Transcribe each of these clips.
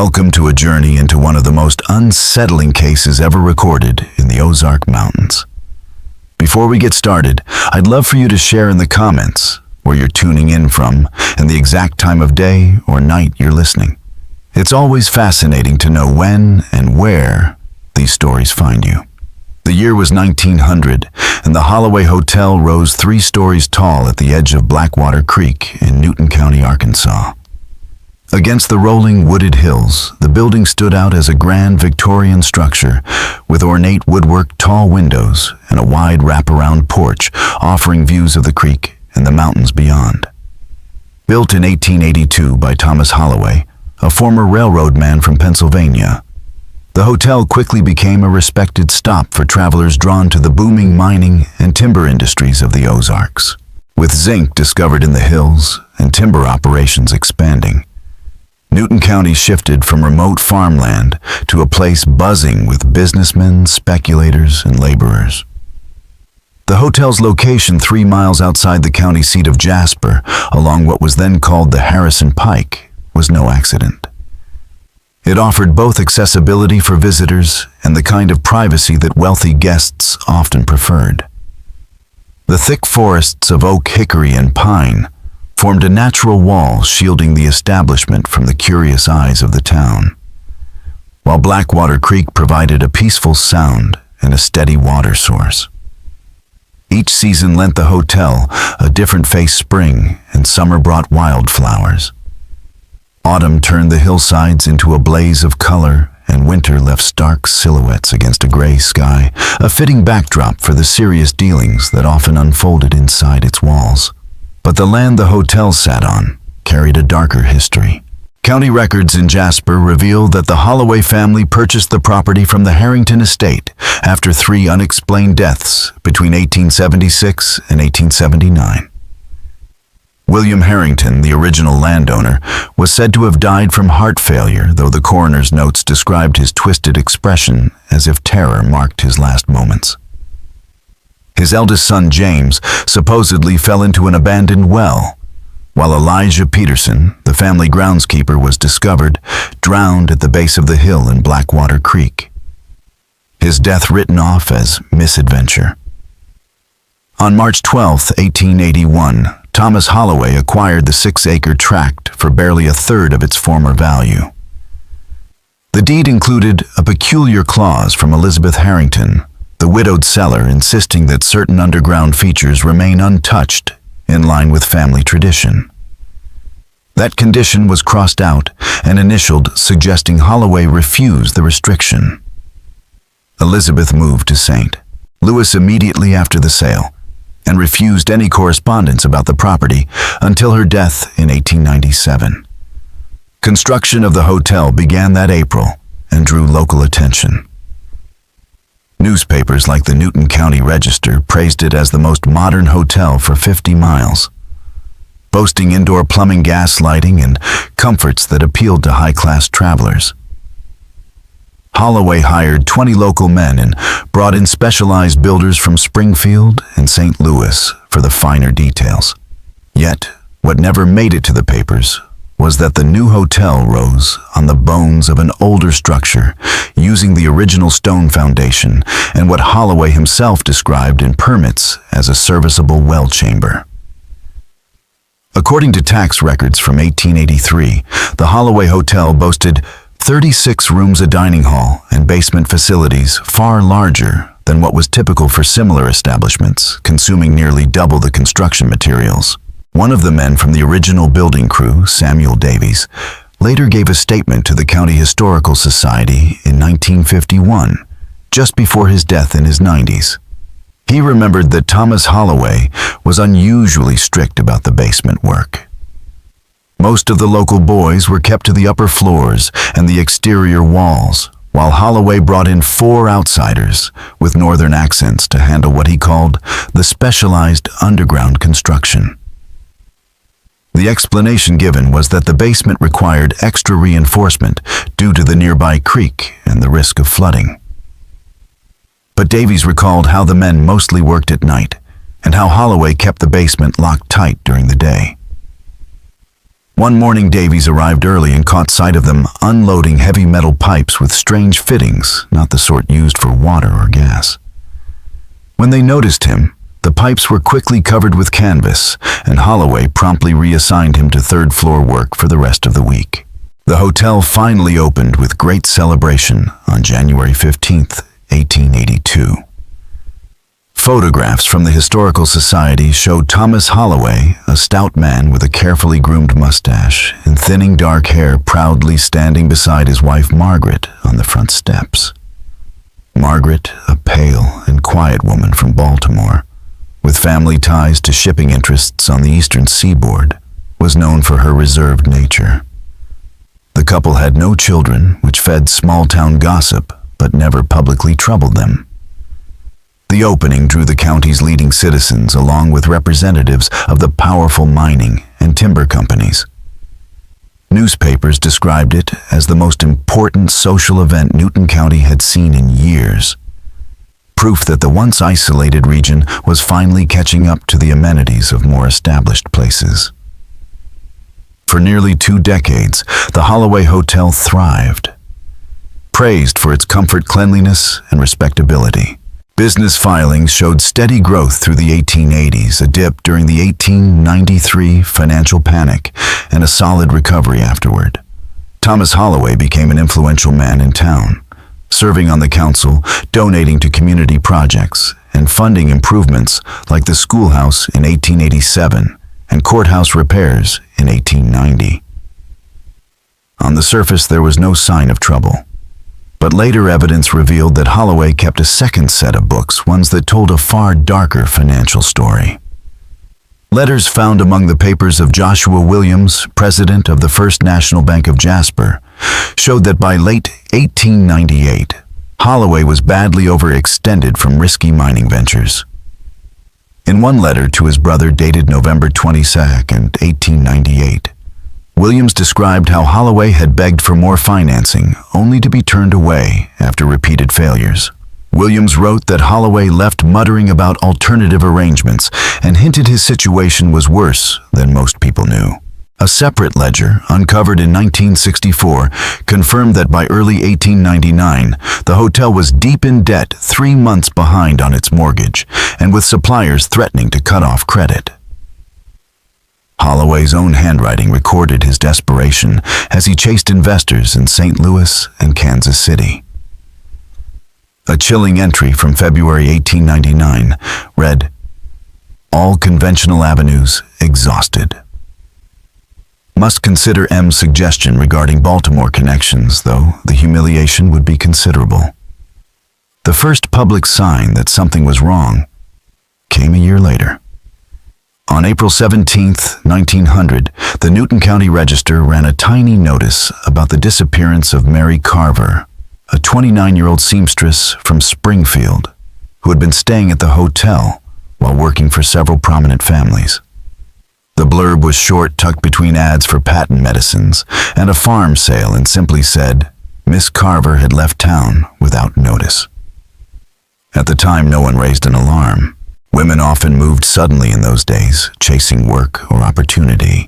Welcome to a journey into one of the most unsettling cases ever recorded in the Ozark Mountains. Before we get started, I'd love for you to share in the comments where you're tuning in from and the exact time of day or night you're listening. It's always fascinating to know when and where these stories find you. The year was 1900, and the Holloway Hotel rose 3 stories tall at the edge of Blackwater Creek in Newton County, Arkansas. Against the rolling wooded hills, the building stood out as a grand Victorian structure with ornate woodwork, tall windows, and a wide wraparound porch offering views of the creek and the mountains beyond. Built in 1882 by Thomas Holloway, a former railroad man from Pennsylvania, the hotel quickly became a respected stop for travelers drawn to the booming mining and timber industries of the Ozarks. With zinc discovered in the hills and timber operations expanding, Newton County shifted from remote farmland to a place buzzing with businessmen, speculators, and laborers. The hotel's location 3 miles outside the county seat of Jasper, along what was then called the Harrison Pike, was no accident. It offered both accessibility for visitors and the kind of privacy that wealthy guests often preferred. The thick forests of oak, hickory, and pine formed a natural wall shielding the establishment from the curious eyes of the town, while Blackwater Creek provided a peaceful sound and a steady water source. Each season lent the hotel a different-faced spring, and summer brought wildflowers. Autumn turned the hillsides into a blaze of color, and winter left stark silhouettes against a gray sky, a fitting backdrop for the serious dealings that often unfolded inside its walls. But the land the hotel sat on carried a darker history. County records in Jasper reveal that the Holloway family purchased the property from the Harrington estate after 3 unexplained deaths between 1876 and 1879. William Harrington, the original landowner, was said to have died from heart failure, though the coroner's notes described his twisted expression as if terror marked his last moments. His eldest son, James, supposedly fell into an abandoned well, while Elijah Peterson, the family groundskeeper, was discovered drowned at the base of the hill in Blackwater Creek, his death written off as misadventure. On March 12, 1881, Thomas Holloway acquired the 6-acre tract for barely a third of its former value. The deed included a peculiar clause from Elizabeth Harrington, the widowed seller, insisting that certain underground features remain untouched in line with family tradition. That condition was crossed out and initialed, suggesting Holloway refuse the restriction. Elizabeth moved to St. Louis immediately after the sale and refused any correspondence about the property until her death in 1897. Construction of the hotel began that April and drew local attention. Newspapers like the Newton County Register praised it as the most modern hotel for 50 miles, boasting indoor plumbing, gas lighting, and comforts that appealed to high-class travelers. Holloway hired 20 local men and brought in specialized builders from Springfield and St. Louis for the finer details. Yet, what never made it to the papers was that the new hotel rose on the bones of an older structure, using the original stone foundation and what Holloway himself described in permits as a serviceable well chamber. According to tax records from 1883, the Holloway Hotel boasted 36 rooms, a dining hall, and basement facilities far larger than what was typical for similar establishments, consuming nearly double the construction materials. One of the men from the original building crew, Samuel Davies, later gave a statement to the County Historical Society in 1951, just before his death in his 90s. He remembered that Thomas Holloway was unusually strict about the basement work. Most of the local boys were kept to the upper floors and the exterior walls, while Holloway brought in 4 outsiders with northern accents to handle what he called the specialized underground construction. The explanation given was that the basement required extra reinforcement due to the nearby creek and the risk of flooding. But Davies recalled how the men mostly worked at night and how Holloway kept the basement locked tight during the day. One morning, Davies arrived early and caught sight of them unloading heavy metal pipes with strange fittings, not the sort used for water or gas. When they noticed him, the pipes were quickly covered with canvas, and Holloway promptly reassigned him to third-floor work for the rest of the week. The hotel finally opened with great celebration on January 15th, 1882. Photographs from the Historical Society showed Thomas Holloway, a stout man with a carefully groomed mustache and thinning dark hair, proudly standing beside his wife Margaret on the front steps. Margaret, a pale and quiet woman from Baltimore, with family ties to shipping interests on the eastern seaboard, was known for her reserved nature. The couple had no children, which fed small-town gossip, but never publicly troubled them. The opening drew the county's leading citizens along with representatives of the powerful mining and timber companies. Newspapers described it as the most important social event Newton County had seen in years. Proof that the once isolated region was finally catching up to the amenities of more established places. For nearly 2 decades, the Holloway Hotel thrived. Praised for its comfort, cleanliness, and respectability, business filings showed steady growth through the 1880s, a dip during the 1893 financial panic, and a solid recovery afterward. Thomas Holloway became an influential man in town, serving on the council, donating to community projects, and funding improvements like the schoolhouse in 1887 and courthouse repairs in 1890. On the surface, there was no sign of trouble. But later evidence revealed that Holloway kept a second set of books, ones that told a far darker financial story. Letters found among the papers of Joshua Williams, president of the First National Bank of Jasper, showed that by late 1898, Holloway was badly overextended from risky mining ventures. In one letter to his brother dated November 22nd, 1898, Williams described how Holloway had begged for more financing, only to be turned away after repeated failures. Williams wrote that Holloway left muttering about alternative arrangements and hinted his situation was worse than most people knew. A separate ledger, uncovered in 1964, confirmed that by early 1899, the hotel was deep in debt, 3 months behind on its mortgage, and with suppliers threatening to cut off credit. Holloway's own handwriting recorded his desperation as he chased investors in St. Louis and Kansas City. A chilling entry from February 1899 read, "All conventional avenues exhausted. Must consider M's suggestion regarding Baltimore connections, though the humiliation would be considerable." The first public sign that something was wrong came a year later. On April 17th, 1900, the Newton County Register ran a tiny notice about the disappearance of Mary Carver, a 29-year-old seamstress from Springfield, who had been staying at the hotel while working for several prominent families. The blurb was short, tucked between ads for patent medicines and a farm sale, and simply said, "Miss Carver had left town without notice." At the time, no one raised an alarm. Women often moved suddenly in those days, chasing work or opportunity.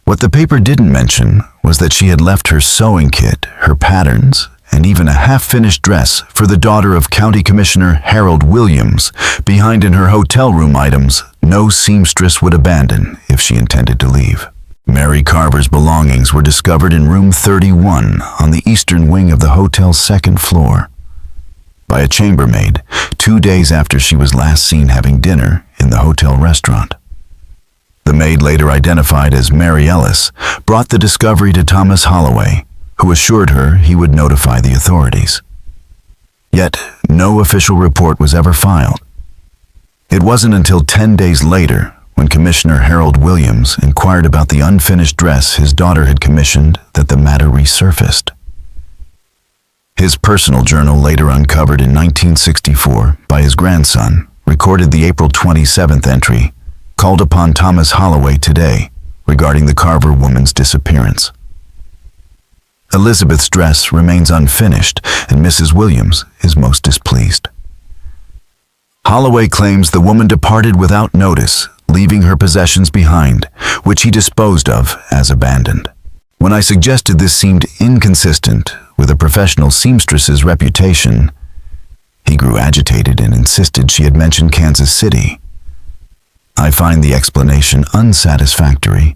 What the paper didn't mention was that she had left her sewing kit, her patterns, and even a half-finished dress for the daughter of County Commissioner Harold Williams behind in her hotel room, items no seamstress would abandon if she intended to leave. Mary Carver's belongings were discovered in room 31 on the eastern wing of the hotel's second floor by a chambermaid 2 days after she was last seen having dinner in the hotel restaurant. The maid, later identified as Mary Ellis, brought the discovery to Thomas Holloway, who assured her he would notify the authorities. Yet, no official report was ever filed. It wasn't until 10 days later, when Commissioner Harold Williams inquired about the unfinished dress his daughter had commissioned, that the matter resurfaced. His personal journal, later uncovered in 1964 by his grandson, recorded the April 27th entry, "Called upon Thomas Holloway today regarding the Carver woman's disappearance." Elizabeth's dress remains unfinished, and Mrs. Williams is most displeased. Holloway claims the woman departed without notice, leaving her possessions behind, which he disposed of as abandoned. When I suggested this seemed inconsistent with a professional seamstress's reputation, he grew agitated and insisted she had mentioned Kansas City. I find the explanation unsatisfactory,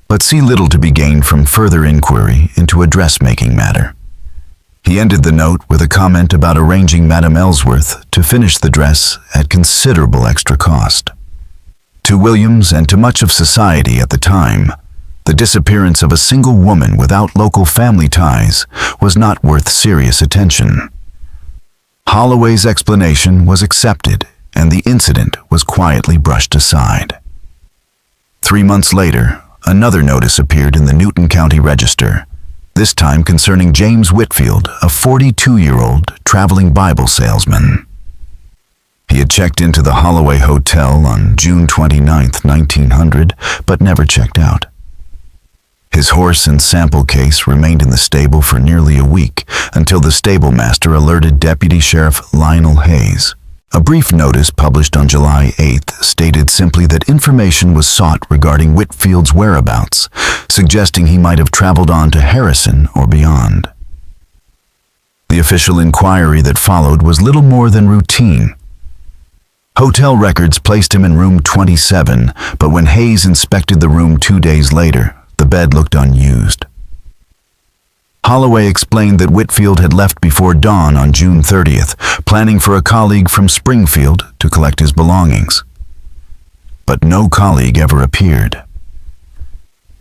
but see little to be gained from further inquiry into a dressmaking matter. He ended the note with a comment about arranging Madame Ellsworth to finish the dress at considerable extra cost. To Williams and to much of society at the time, the disappearance of a single woman without local family ties was not worth serious attention. Holloway's explanation was accepted, and the incident was quietly brushed aside. 3 months later, another notice appeared in the Newton County Register, this time concerning James Whitfield, a 42-year-old traveling Bible salesman. He had checked into the Holloway Hotel on June 29, 1900, but never checked out. His horse and sample case remained in the stable for nearly a week until the stable master alerted Deputy Sheriff Lionel Hayes. A brief notice published on July 8th stated simply that information was sought regarding Whitfield's whereabouts, suggesting he might have traveled on to Harrison or beyond. The official inquiry that followed was little more than routine. Hotel records placed him in room 27, but when Hayes inspected the room 2 days later, the bed looked unused. Holloway explained that Whitfield had left before dawn on June 30th, planning for a colleague from Springfield to collect his belongings. But no colleague ever appeared.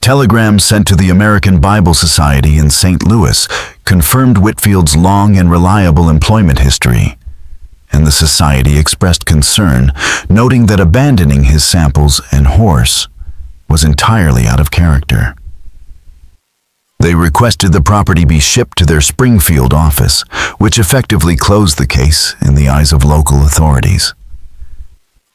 Telegrams sent to the American Bible Society in St. Louis confirmed Whitfield's long and reliable employment history, and the society expressed concern, noting that abandoning his samples and horse was entirely out of character. They requested the property be shipped to their Springfield office, which effectively closed the case in the eyes of local authorities.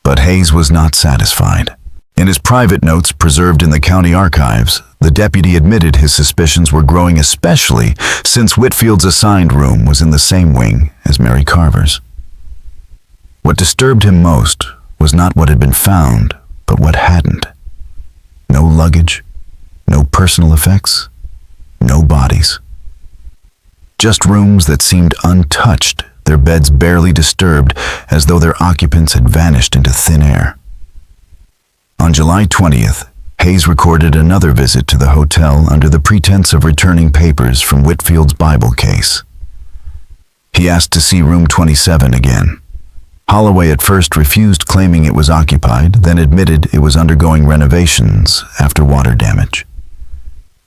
But Hayes was not satisfied. In his private notes preserved in the county archives, the deputy admitted his suspicions were growing, especially since Whitfield's assigned room was in the same wing as Mary Carver's. What disturbed him most was not what had been found, but what hadn't. No luggage, no personal effects, no bodies. Just rooms that seemed untouched, their beds barely disturbed, as though their occupants had vanished into thin air. On July 20th, Hayes recorded another visit to the hotel under the pretense of returning papers from Whitfield's Bible case. He asked to see room 27 again. Holloway at first refused, claiming it was occupied, then admitted it was undergoing renovations after water damage.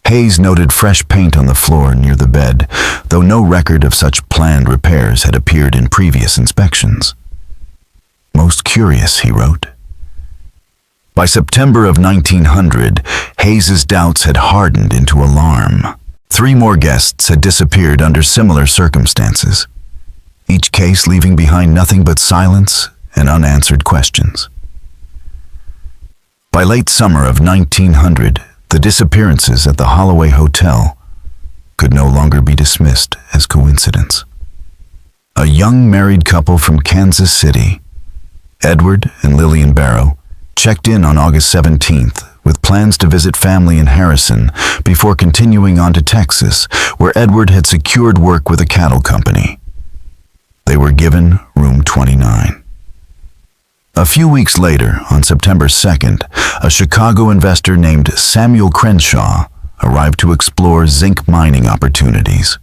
Hayes noted fresh paint on the floor near the bed, though no record of such planned repairs had appeared in previous inspections. Most curious, he wrote. By September of 1900, Hayes's doubts had hardened into alarm. 3 more guests had disappeared under similar circumstances, each case leaving behind nothing but silence and unanswered questions. By late summer of 1900, the disappearances at the Holloway Hotel could no longer be dismissed as coincidence. A young married couple from Kansas City, Edward and Lillian Barrow, checked in on August 17th with plans to visit family in Harrison before continuing on to Texas, where Edward had secured work with a cattle company. They were given room 29. A few weeks later, on September 2nd, a Chicago investor named Samuel Crenshaw arrived to explore zinc mining opportunities.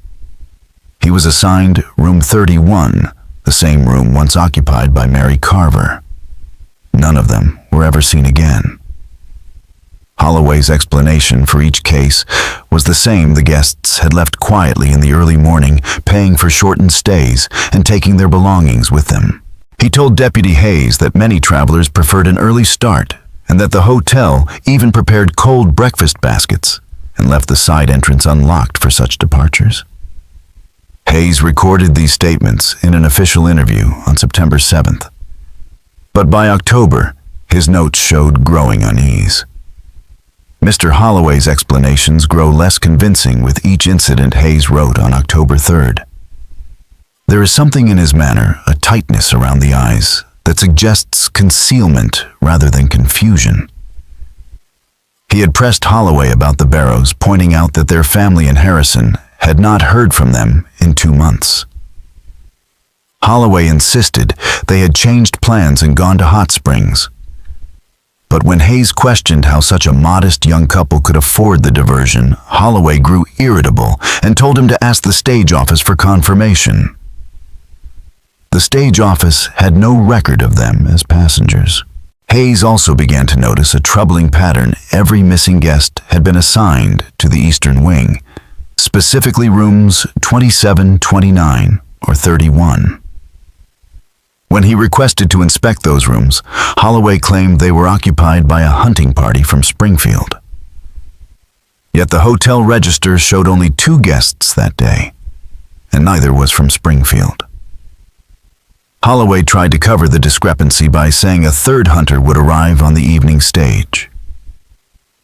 He was assigned room 31, the same room once occupied by Mary Carver. None of them were ever seen again. Holloway's explanation for each case was the same: the guests had left quietly in the early morning, paying for shortened stays and taking their belongings with them. He told Deputy Hayes that many travelers preferred an early start and that the hotel even prepared cold breakfast baskets and left the side entrance unlocked for such departures. Hayes recorded these statements in an official interview on September 7th. But by October, his notes showed growing unease. Mr. Holloway's explanations grow less convincing with each incident, Hayes wrote on October 3rd. There is something in his manner, a tightness around the eyes, that suggests concealment rather than confusion. He had pressed Holloway about the Barrows, pointing out that their family in Harrison had not heard from them in 2 months. Holloway insisted they had changed plans and gone to Hot Springs. But when Hayes questioned how such a modest young couple could afford the diversion, Holloway grew irritable and told him to ask the stage office for confirmation. The stage office had no record of them as passengers. Hayes also began to notice a troubling pattern. Every missing guest had been assigned to the Eastern Wing, specifically rooms 27, 29, or 31. When he requested to inspect those rooms, Holloway claimed they were occupied by a hunting party from Springfield. Yet the hotel register showed only 2 guests that day, and neither was from Springfield. Holloway tried to cover the discrepancy by saying a third hunter would arrive on the evening stage.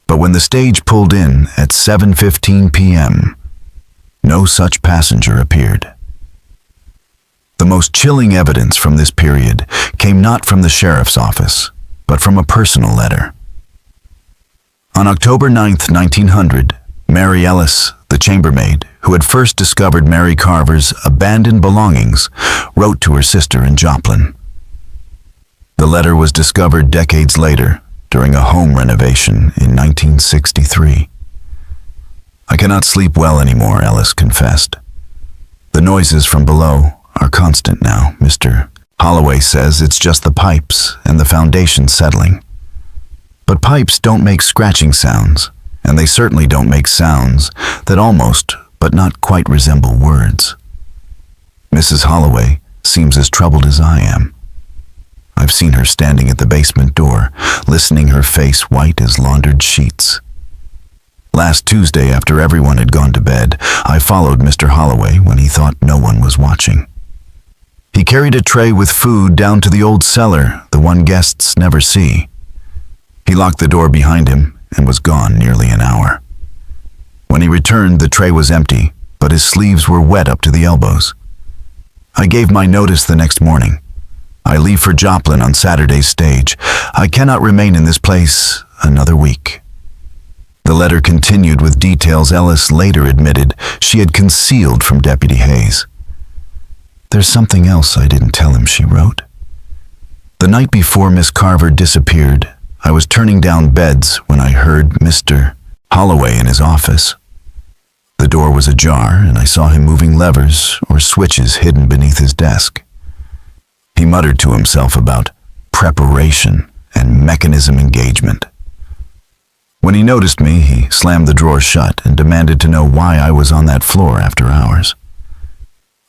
But when the stage pulled in at 7:15 p.m., no such passenger appeared. The most chilling evidence from this period came not from the sheriff's office, but from a personal letter. On October 9, 1900, Mary Ellis, the chambermaid, who had first discovered Mary Carver's abandoned belongings, wrote to her sister in Joplin. The letter was discovered decades later during a home renovation in 1963. "I cannot sleep well anymore," Ellis confessed. "The noises from below are constant now. Mr. Holloway says it's just the pipes and the foundation settling. But pipes don't make scratching sounds, and they certainly don't make sounds that almost, but not quite resemble words. Mrs. Holloway seems as troubled as I am. I've seen her standing at the basement door, listening, her face white as laundered sheets. Last Tuesday, after everyone had gone to bed, I followed Mr. Holloway when he thought no one was watching. He carried a tray with food down to the old cellar, the one guests never see. He locked the door behind him and was gone nearly an hour. When he returned, the tray was empty, but his sleeves were wet up to the elbows. I gave my notice the next morning. I leave for Joplin on Saturday's stage. I cannot remain in this place another week." The letter continued with details Ellis later admitted she had concealed from Deputy Hayes. "There's something else I didn't tell him," she wrote. "The night before Miss Carver disappeared, I was turning down beds when I heard Mr. Holloway in his office. The door was ajar, and I saw him moving levers or switches hidden beneath his desk. He muttered to himself about preparation and mechanism engagement. When he noticed me, he slammed the drawer shut and demanded to know why I was on that floor after hours.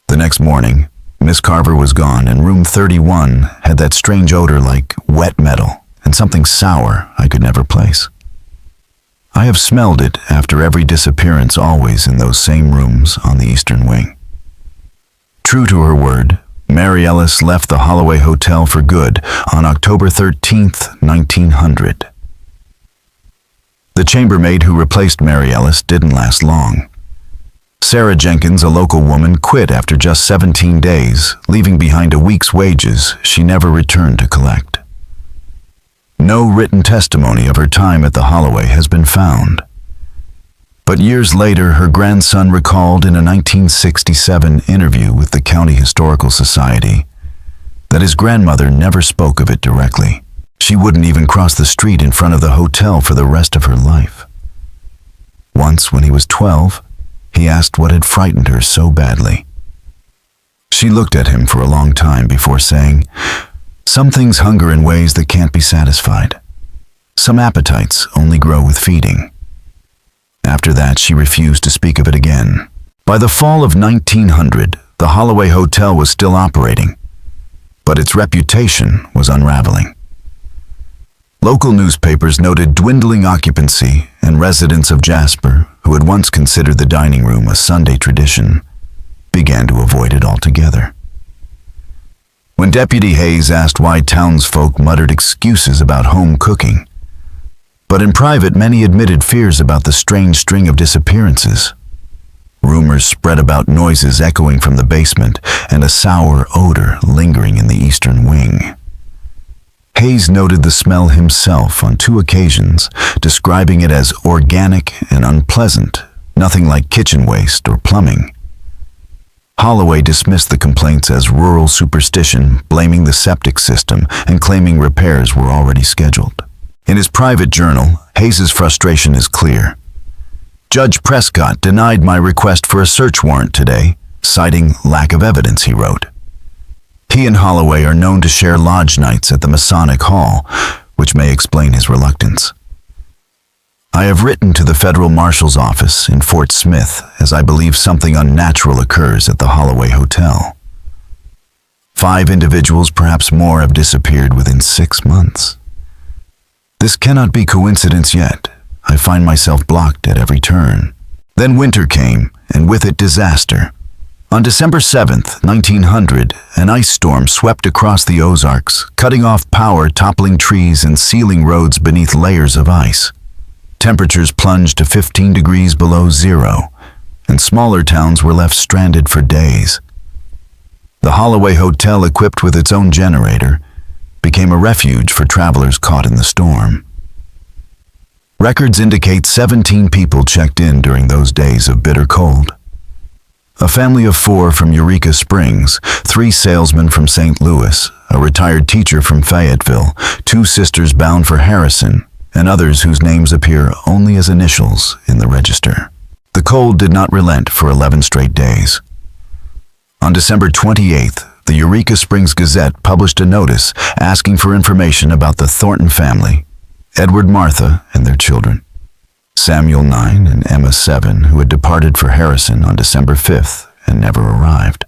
The next morning, Miss Carver was gone, and room 31 had that strange odor like wet metal and something sour I could never place. I have smelled it after every disappearance, always in those same rooms on the Eastern Wing." True to her word, Mary Ellis left the Holloway Hotel for good on October 13th, 1900. The chambermaid who replaced Mary Ellis didn't last long. Sarah Jenkins, a local woman, quit after just 17 days, leaving behind a week's wages she never returned to collect. No written testimony of her time at the Holloway has been found. But years later, her grandson recalled in a 1967 interview with the County Historical Society that his grandmother never spoke of it directly. She wouldn't even cross the street in front of the hotel for the rest of her life. Once, when he was 12, he asked what had frightened her so badly. She looked at him for a long time before saying, "Some things hunger in ways that can't be satisfied. Some appetites only grow with feeding." After that, she refused to speak of it again. By the fall of 1900, the Holloway Hotel was still operating, but its reputation was unraveling. Local newspapers noted dwindling occupancy, and residents of Jasper, who had once considered the dining room a Sunday tradition, began to avoid it altogether. When Deputy Hayes asked why townsfolk muttered excuses about home cooking, but in private many admitted fears about the strange string of disappearances. Rumors spread about noises echoing from the basement and a sour odor lingering in the Eastern Wing. Hayes noted the smell himself on 2 occasions, describing it as organic and unpleasant, nothing like kitchen waste or plumbing. Holloway dismissed the complaints as rural superstition, blaming the septic system and claiming repairs were already scheduled. In his private journal, Hayes's frustration is clear. Judge Prescott denied my request for a search warrant today, citing lack of evidence, he wrote. He and Holloway are known to share lodge nights at the Masonic Hall, which may explain his reluctance. I have written to the Federal Marshal's office in Fort Smith as I believe something unnatural occurs at the Holloway Hotel. 5 individuals, perhaps more, have disappeared within 6 months. This cannot be coincidence yet. I find myself blocked at every turn. Then winter came, and with it disaster. On December 7th, 1900, an ice storm swept across the Ozarks, cutting off power, toppling trees, and sealing roads beneath layers of ice. Temperatures plunged to 15 degrees below zero, and smaller towns were left stranded for days. The Holloway Hotel, equipped with its own generator, became a refuge for travelers caught in the storm. Records indicate 17 people checked in during those days of bitter cold. A family of 4 from Eureka Springs, 3 salesmen from St. Louis, a retired teacher from Fayetteville, 2 sisters bound for Harrison, and others whose names appear only as initials in the register. The cold did not relent for 11 straight days. On December 28th, the Eureka Springs Gazette published a notice asking for information about the Thornton family, Edward, Martha, and their children, Samuel 9 and Emma 7, who had departed for Harrison on December 5th and never arrived.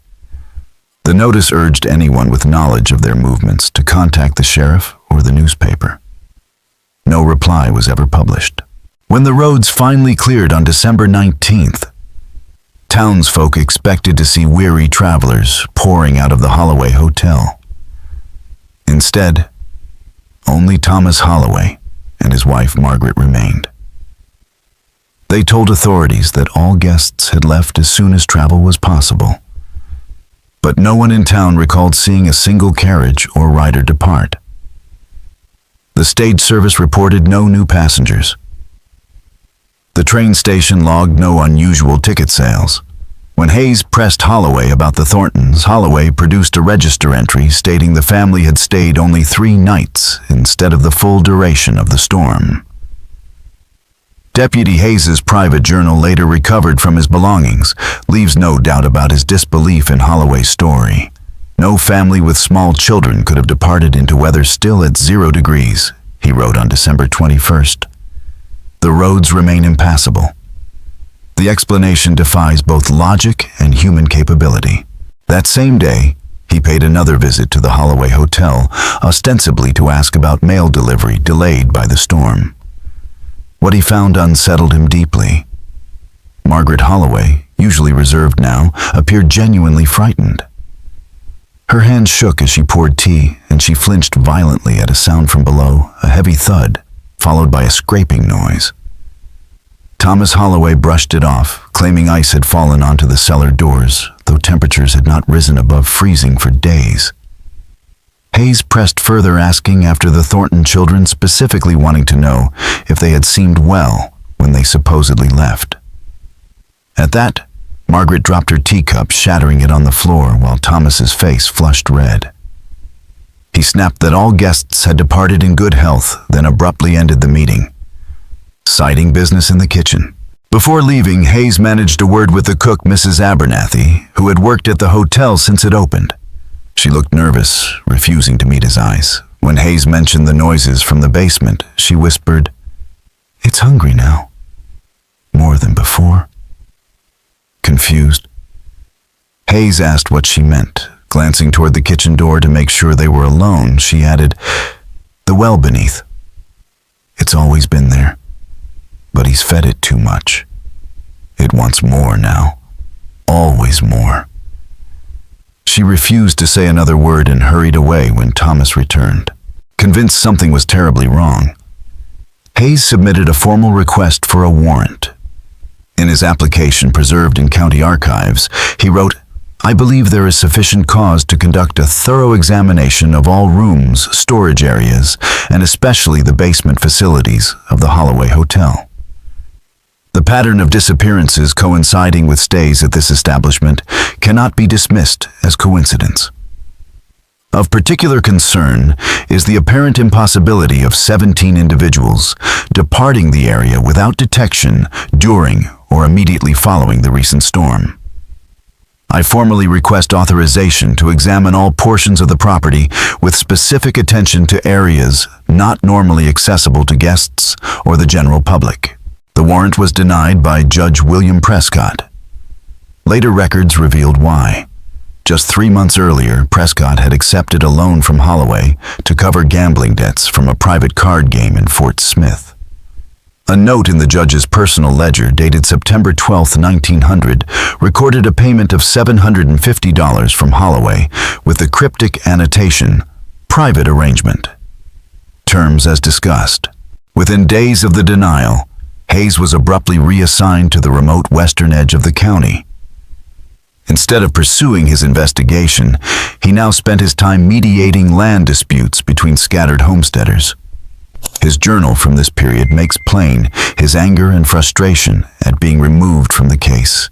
The notice urged anyone with knowledge of their movements to contact the sheriff or the newspaper. No reply was ever published. When the roads finally cleared on December 19th, townsfolk expected to see weary travelers pouring out of the Holloway Hotel. Instead, only Thomas Holloway and his wife Margaret remained. They told authorities that all guests had left as soon as travel was possible. But no one in town recalled seeing a single carriage or rider depart. The stage service reported no new passengers. The train station logged no unusual ticket sales. When Hayes pressed Holloway about the Thorntons, Holloway produced a register entry stating the family had stayed only 3 nights instead of the full duration of the storm. Deputy Hayes's private journal, later recovered from his belongings, leaves no doubt about his disbelief in Holloway's story. No family with small children could have departed into weather still at 0 degrees, he wrote on December 21st. The roads remain impassable. The explanation defies both logic and human capability. That same day, he paid another visit to the Holloway Hotel, ostensibly to ask about mail delivery delayed by the storm. What he found unsettled him deeply. Margaret Holloway, usually reserved now, appeared genuinely frightened. Her hands shook as she poured tea, and she flinched violently at a sound from below, a heavy thud, followed by a scraping noise. Thomas Holloway brushed it off, claiming ice had fallen onto the cellar doors, though temperatures had not risen above freezing for days. Hayes pressed further, asking after the Thornton children, specifically wanting to know if they had seemed well when they supposedly left. At that, Margaret dropped her teacup, shattering it on the floor while Thomas's face flushed red. He snapped that all guests had departed in good health, then abruptly ended the meeting, citing business in the kitchen. Before leaving, Hayes managed a word with the cook, Mrs. Abernathy, who had worked at the hotel since it opened. She looked nervous, refusing to meet his eyes. When Hayes mentioned the noises from the basement, she whispered, "It's hungry now. More than before." Confused, Hayes asked what she meant. Glancing toward the kitchen door to make sure they were alone, she added, "The well beneath. It's always been there, but he's fed it too much. It wants more now. Always more." She refused to say another word and hurried away when Thomas returned. Convinced something was terribly wrong, Hayes submitted a formal request for a warrant. In his application preserved in county archives, he wrote, I believe there is sufficient cause to conduct a thorough examination of all rooms, storage areas, and especially the basement facilities of the Holloway Hotel. The pattern of disappearances coinciding with stays at this establishment cannot be dismissed as coincidence. Of particular concern is the apparent impossibility of 17 individuals departing the area without detection during or immediately following the recent storm. I formally request authorization to examine all portions of the property with specific attention to areas not normally accessible to guests or the general public. The warrant was denied by Judge William Prescott. Later records revealed why. Just 3 months earlier, Prescott had accepted a loan from Holloway to cover gambling debts from a private card game in Fort Smith. A note in the judge's personal ledger dated September 12, 1900, recorded a payment of $750 from Holloway with the cryptic annotation, "Private arrangement." Terms as discussed. Within days of the denial, Hayes was abruptly reassigned to the remote western edge of the county. Instead of pursuing his investigation, he now spent his time mediating land disputes between scattered homesteaders. His journal from this period makes plain his anger and frustration at being removed from the case,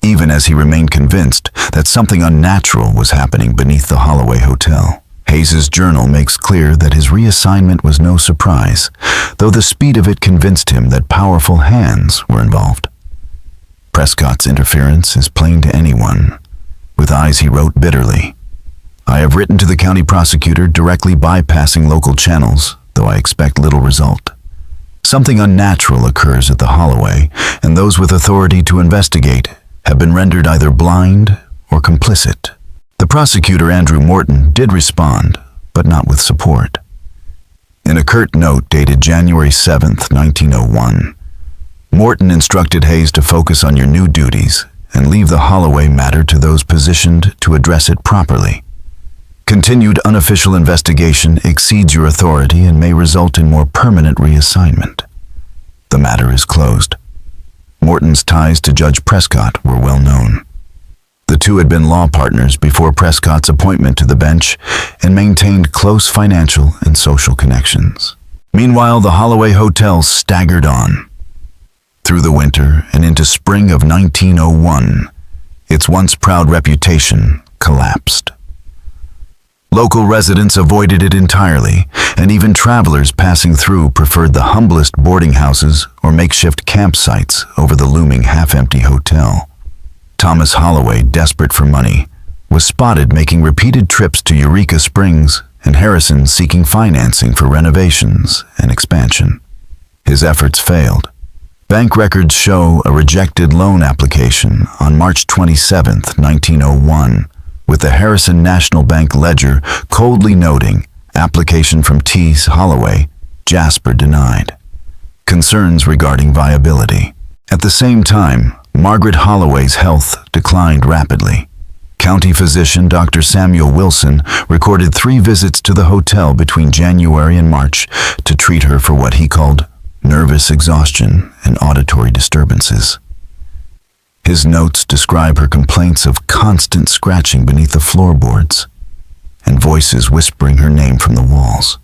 even as he remained convinced that something unnatural was happening beneath the Holloway Hotel. Hayes's journal makes clear that his reassignment was no surprise, though the speed of it convinced him that powerful hands were involved. Prescott's interference is plain to anyone. With eyes he wrote bitterly, "I have written to the county prosecutor directly bypassing local channels, though I expect little result. Something unnatural occurs at the Holloway, and those with authority to investigate have been rendered either blind or complicit." The prosecutor, Andrew Morton, did respond, but not with support. In a curt note dated January 7, 1901, Morton instructed Hayes to focus on your new duties and leave the Holloway matter to those positioned to address it properly. Continued unofficial investigation exceeds your authority and may result in more permanent reassignment. The matter is closed. Morton's ties to Judge Prescott were well known. The two had been law partners before Prescott's appointment to the bench and maintained close financial and social connections. Meanwhile, the Holloway Hotel staggered on. Through the winter and into spring of 1901, its once proud reputation collapsed. Local residents avoided it entirely, and even travelers passing through preferred the humblest boarding houses or makeshift campsites over the looming half-empty hotel. Thomas Holloway, desperate for money, was spotted making repeated trips to Eureka Springs and Harrison seeking financing for renovations and expansion. His efforts failed. Bank records show a rejected loan application on March 27, 1901, with the Harrison National Bank ledger coldly noting, "Application from T. Holloway, Jasper denied." Concerns regarding viability. At the same time, Margaret Holloway's health declined rapidly. County physician Dr. Samuel Wilson recorded 3 visits to the hotel between January and March to treat her for what he called nervous exhaustion and auditory disturbances. His notes describe her complaints of constant scratching beneath the floorboards and voices whispering her name from the walls.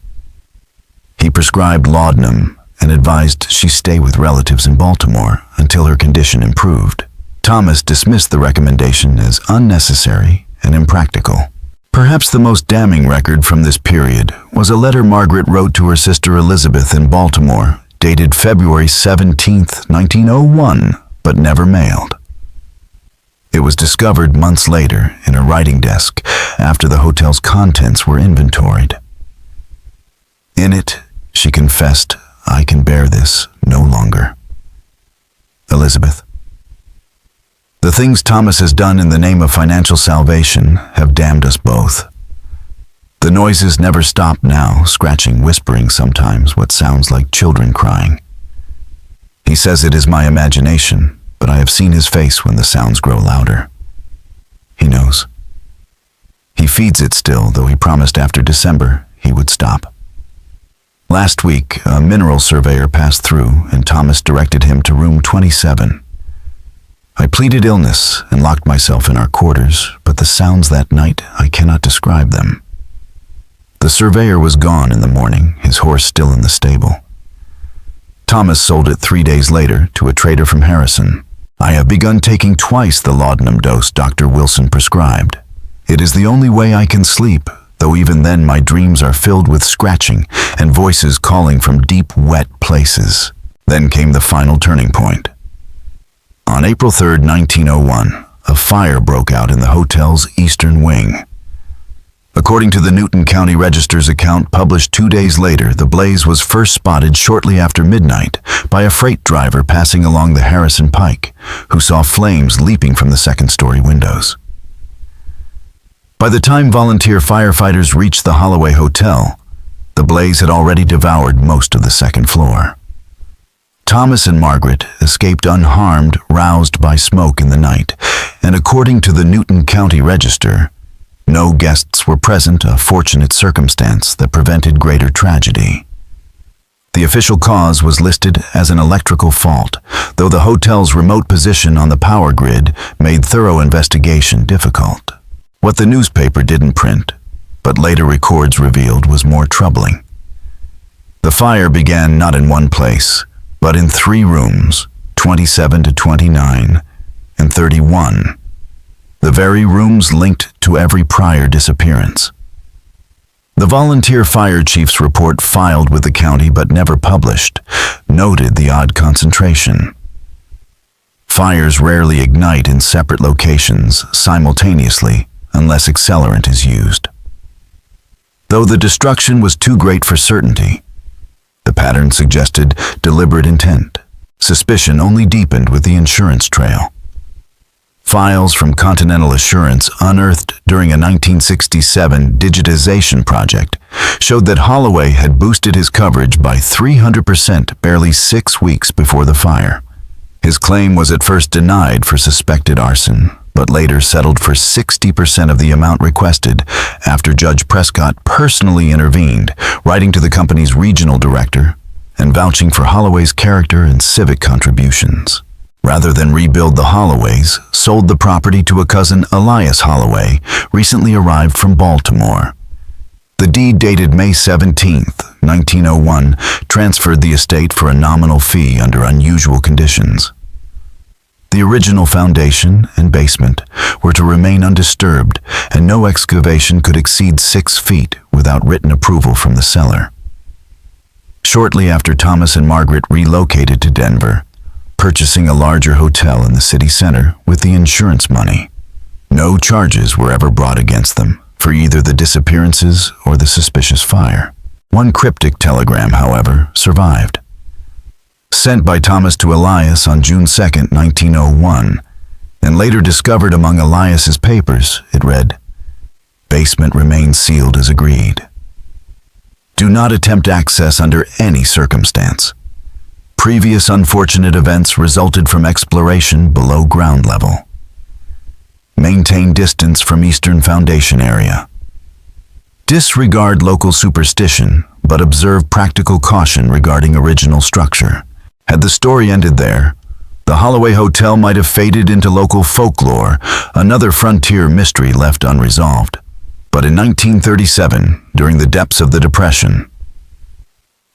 He prescribed laudanum and advised she stay with relatives in Baltimore until her condition improved. Thomas dismissed the recommendation as unnecessary and impractical. Perhaps the most damning record from this period was a letter Margaret wrote to her sister Elizabeth in Baltimore, dated February 17, 1901, but never mailed. It was discovered months later in a writing desk after the hotel's contents were inventoried. In it, she confessed, "I can bear this no longer." Elizabeth. The things Thomas has done in the name of financial salvation have damned us both. The noises never stop now, scratching, whispering sometimes what sounds like children crying. He says it is my imagination, but I have seen his face when the sounds grow louder. He knows. He feeds it still, though he promised after December he would stop. Last week, a mineral surveyor passed through, and Thomas directed him to room 27. I pleaded illness and locked myself in our quarters, but the sounds that night, I cannot describe them. The surveyor was gone in the morning, his horse still in the stable. Thomas sold it 3 days later to a trader from Harrison. I have begun taking twice the laudanum dose Dr. Wilson prescribed. It is the only way I can sleep, though even then my dreams are filled with scratching and voices calling from deep, wet places. Then came the final turning point. On April 3, 1901, a fire broke out in the hotel's eastern wing. According to the Newton County Register's account published 2 days later, the blaze was first spotted shortly after midnight by a freight driver passing along the Harrison Pike, who saw flames leaping from the second-story windows. By the time volunteer firefighters reached the Holloway Hotel, the blaze had already devoured most of the second floor. Thomas and Margaret escaped unharmed, roused by smoke in the night, and according to the Newton County Register, no guests were present, a fortunate circumstance that prevented greater tragedy. The official cause was listed as an electrical fault, though the hotel's remote position on the power grid made thorough investigation difficult. What the newspaper didn't print, but later records revealed, was more troubling. The fire began not in one place, but in 3 rooms, 27 to 29 and 31. The very rooms linked to every prior disappearance. The volunteer fire chief's report, filed with the county but never published, noted the odd concentration. Fires rarely ignite in separate locations simultaneously unless accelerant is used. Though the destruction was too great for certainty, the pattern suggested deliberate intent. Suspicion only deepened with the insurance trail. Files from Continental Assurance unearthed during a 1967 digitization project showed that Holloway had boosted his coverage by 300% barely 6 weeks before the fire. His claim was at first denied for suspected arson, but later settled for 60% of the amount requested after Judge Prescott personally intervened, writing to the company's regional director and vouching for Holloway's character and civic contributions. Rather than rebuild the Holloways, sold the property to a cousin, Elias Holloway, recently arrived from Baltimore. The deed, dated May 17, 1901, transferred the estate for a nominal fee under unusual conditions. The original foundation and basement were to remain undisturbed, and no excavation could exceed 6 feet without written approval from the seller. Shortly after, Thomas and Margaret relocated to Denver, purchasing a larger hotel in the city center with the insurance money. No charges were ever brought against them for either the disappearances or the suspicious fire. One cryptic telegram, however, survived. Sent by Thomas to Elias on June 2, 1901, and later discovered among Elias's papers, it read, "Basement remains sealed as agreed. Do not attempt access under any circumstance. Previous unfortunate events resulted from exploration below ground level. Maintain distance from eastern foundation area. Disregard local superstition, but observe practical caution regarding original structure." Had the story ended there, the Holloway Hotel might have faded into local folklore, another frontier mystery left unresolved. But in 1937, during the depths of the Depression,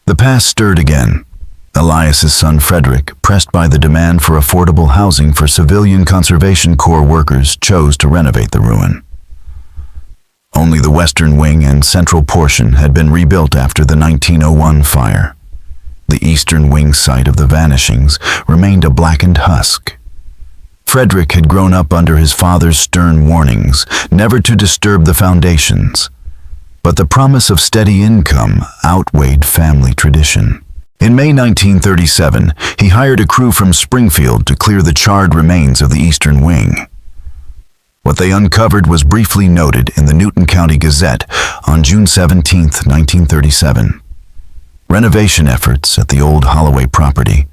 the past stirred again. Elias's son Frederick, pressed by the demand for affordable housing for civilian Conservation Corps workers, chose to renovate the ruin. Only the western wing and central portion had been rebuilt after the 1901 fire. The eastern wing site of the vanishings remained a blackened husk. Frederick had grown up under his father's stern warnings never to disturb the foundations, but the promise of steady income outweighed family tradition. In May 1937, he hired a crew from Springfield to clear the charred remains of the eastern wing. What they uncovered was briefly noted in the Newton County Gazette on June 17, 1937. Renovation efforts at the old Holloway property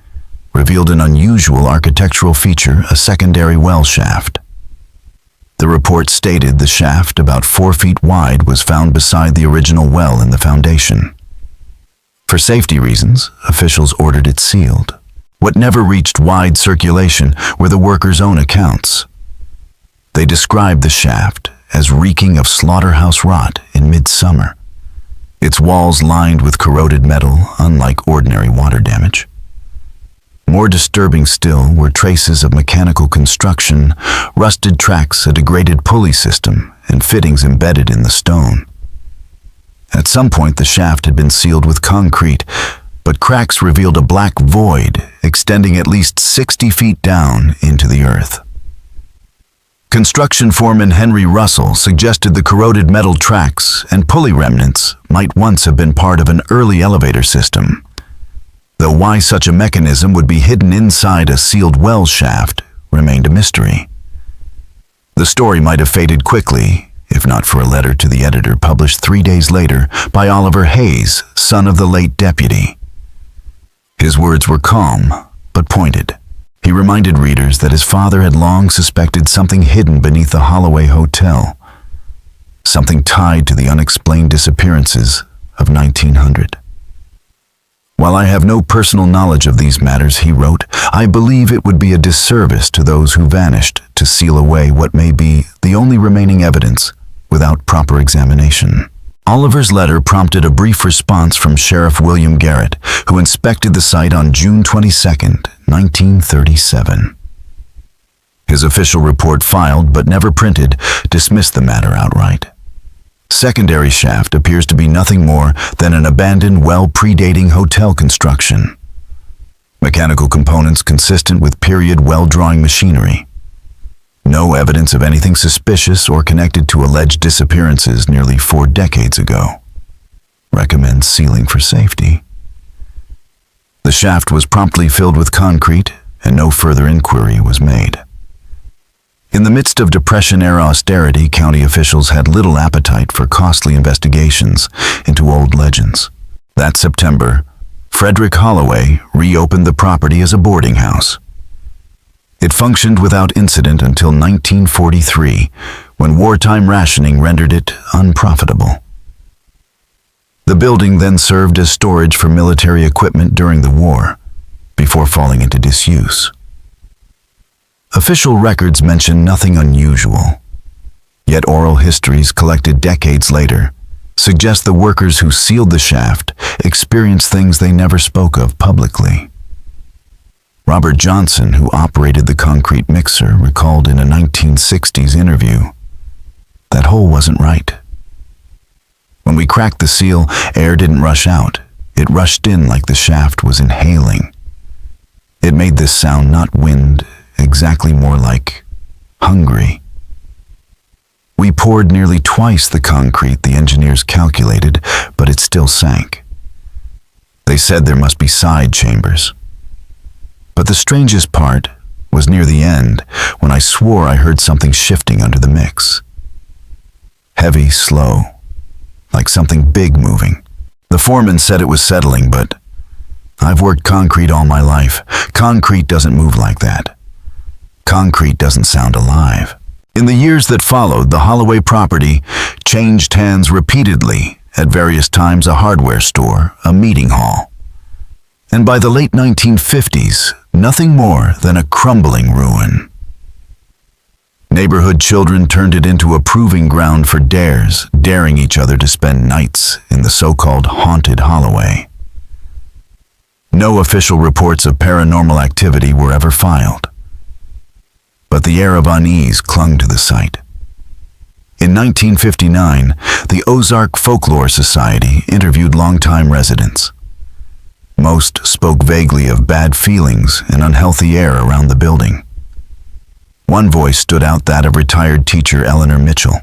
revealed an unusual architectural feature, a secondary well shaft. The report stated the shaft, about 4 feet wide, was found beside the original well in the foundation. For safety reasons, officials ordered it sealed. What never reached wide circulation were the workers' own accounts. They described the shaft as reeking of slaughterhouse rot in midsummer, its walls lined with corroded metal unlike ordinary water damage. More disturbing still were traces of mechanical construction, rusted tracks, a degraded pulley system, and fittings embedded in the stone. At some point the shaft had been sealed with concrete, but cracks revealed a black void extending at least 60 feet down into the earth. Construction foreman Henry Russell suggested the corroded metal tracks and pulley remnants might once have been part of an early elevator system, though why such a mechanism would be hidden inside a sealed well shaft remained a mystery. The story might have faded quickly, if not for a letter to the editor published 3 days later by Oliver Hayes, son of the late deputy. His words were calm, but pointed. He reminded readers that his father had long suspected something hidden beneath the Holloway Hotel, something tied to the unexplained disappearances of 1900. While I have no personal knowledge of these matters, he wrote, I believe it would be a disservice to those who vanished to seal away what may be the only remaining evidence without proper examination. Oliver's letter prompted a brief response from Sheriff William Garrett, who inspected the site on June 22, 1937. His official report, filed but never printed, dismissed the matter outright. Secondary shaft appears to be nothing more than an abandoned well predating hotel construction. Mechanical components consistent with period well-drawing machinery. No evidence of anything suspicious or connected to alleged disappearances nearly 4 decades ago. Recommends sealing for safety. The shaft was promptly filled with concrete, and no further inquiry was made. In the midst of Depression-era austerity, county officials had little appetite for costly investigations into old legends. That September, Frederick Holloway reopened the property as a boarding house. It functioned without incident until 1943, when wartime rationing rendered it unprofitable. The building then served as storage for military equipment during the war, before falling into disuse. Official records mention nothing unusual, yet oral histories collected decades later suggest the workers who sealed the shaft experienced things they never spoke of publicly. Robert Johnson, who operated the concrete mixer, recalled in a 1960s interview, "That hole wasn't right. When we cracked the seal, air didn't rush out. It rushed in like the shaft was inhaling. It made this sound, not wind, exactly more like hungry. We poured nearly twice the concrete the engineers calculated, but it still sank. They said there must be side chambers. But the strangest part was near the end, when I swore I heard something shifting under the mix. Heavy, slow, like something big moving. The foreman said it was settling, but I've worked concrete all my life. Concrete doesn't move like that. Concrete doesn't sound alive." In the years that followed, the Holloway property changed hands repeatedly, at various times a hardware store, a meeting hall. And by the late 1950s, nothing more than a crumbling ruin. Neighborhood children turned it into a proving ground for dares, daring each other to spend nights in the so-called haunted Holloway. No official reports of paranormal activity were ever filed, but the air of unease clung to the site. In 1959, the Ozark Folklore Society interviewed longtime residents. Most spoke vaguely of bad feelings and unhealthy air around the building. One voice stood out, that of retired teacher Eleanor Mitchell.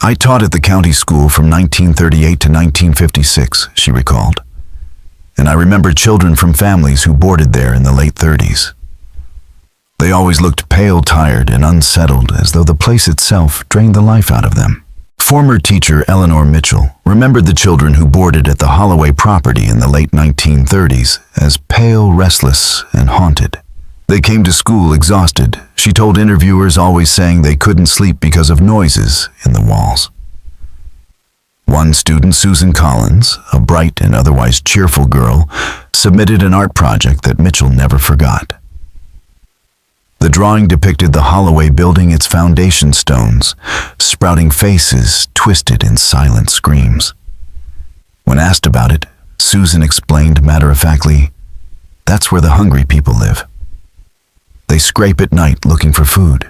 "I taught at the county school from 1938 to 1956, she recalled. And I remember children from families who boarded there in the late 30s. They always looked pale, tired, and unsettled, as though the place itself drained the life out of them." Former teacher Eleanor Mitchell remembered the children who boarded at the Holloway property in the late 1930s as pale, restless, and haunted. They came to school exhausted, she told interviewers, always saying they couldn't sleep because of noises in the walls. One student, Susan Collins, a bright and otherwise cheerful girl, submitted an art project that Mitchell never forgot. The drawing depicted the Holloway building, its foundation stones, sprouting faces twisted in silent screams. When asked about it, Susan explained matter-of-factly, "That's where the hungry people live. They scrape at night looking for food."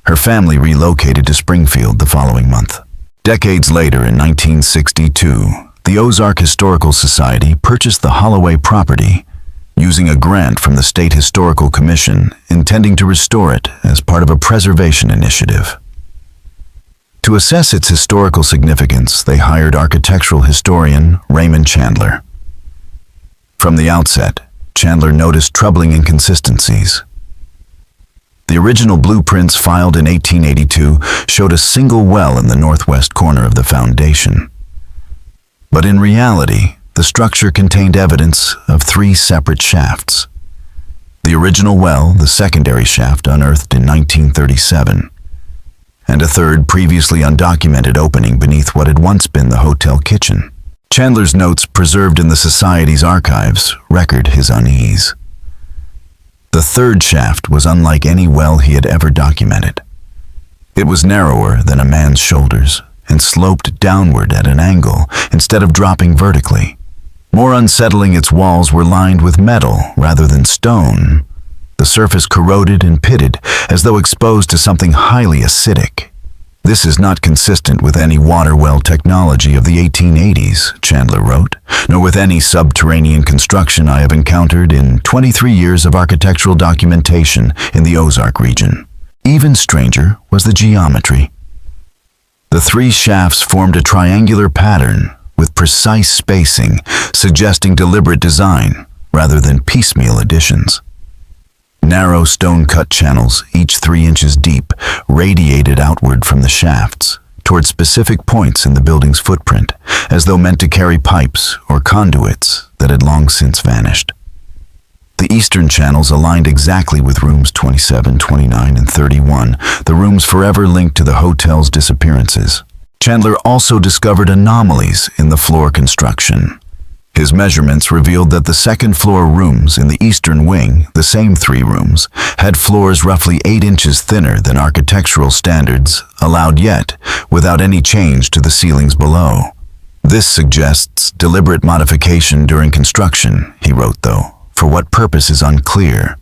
Her family relocated to Springfield the following month. Decades later, in 1962, the Ozark Historical Society purchased the Holloway property, using a grant from the State Historical Commission, intending to restore it as part of a preservation initiative. To assess its historical significance, they hired architectural historian Raymond Chandler. From the outset, Chandler noticed troubling inconsistencies. The original blueprints filed in 1882 showed a single well in the northwest corner of the foundation. But in reality, the structure contained evidence of 3 separate shafts. The original well, the secondary shaft unearthed in 1937, and a third previously undocumented opening beneath what had once been the hotel kitchen. Chandler's notes preserved in the Society's archives record his unease. The third shaft was unlike any well he had ever documented. It was narrower than a man's shoulders and sloped downward at an angle instead of dropping vertically. More unsettling, its walls were lined with metal rather than stone, the surface corroded and pitted as though exposed to something highly acidic. "This is not consistent with any water well technology of the 1880s, Chandler wrote, "nor with any subterranean construction I have encountered in 23 years of architectural documentation in the Ozark region." Even stranger was the geometry. The 3 shafts formed a triangular pattern with precise spacing, suggesting deliberate design rather than piecemeal additions. Narrow stone-cut channels, each 3 inches deep, radiated outward from the shafts, toward specific points in the building's footprint, as though meant to carry pipes or conduits that had long since vanished. The eastern channels aligned exactly with rooms 27, 29, and 31, the rooms forever linked to the hotel's disappearances. Chandler also discovered anomalies in the floor construction. His measurements revealed that the second-floor rooms in the eastern wing, the same 3 rooms, had floors roughly 8 inches thinner than architectural standards allowed, yet without any change to the ceilings below. "This suggests deliberate modification during construction," he wrote, though for what purpose is unclear.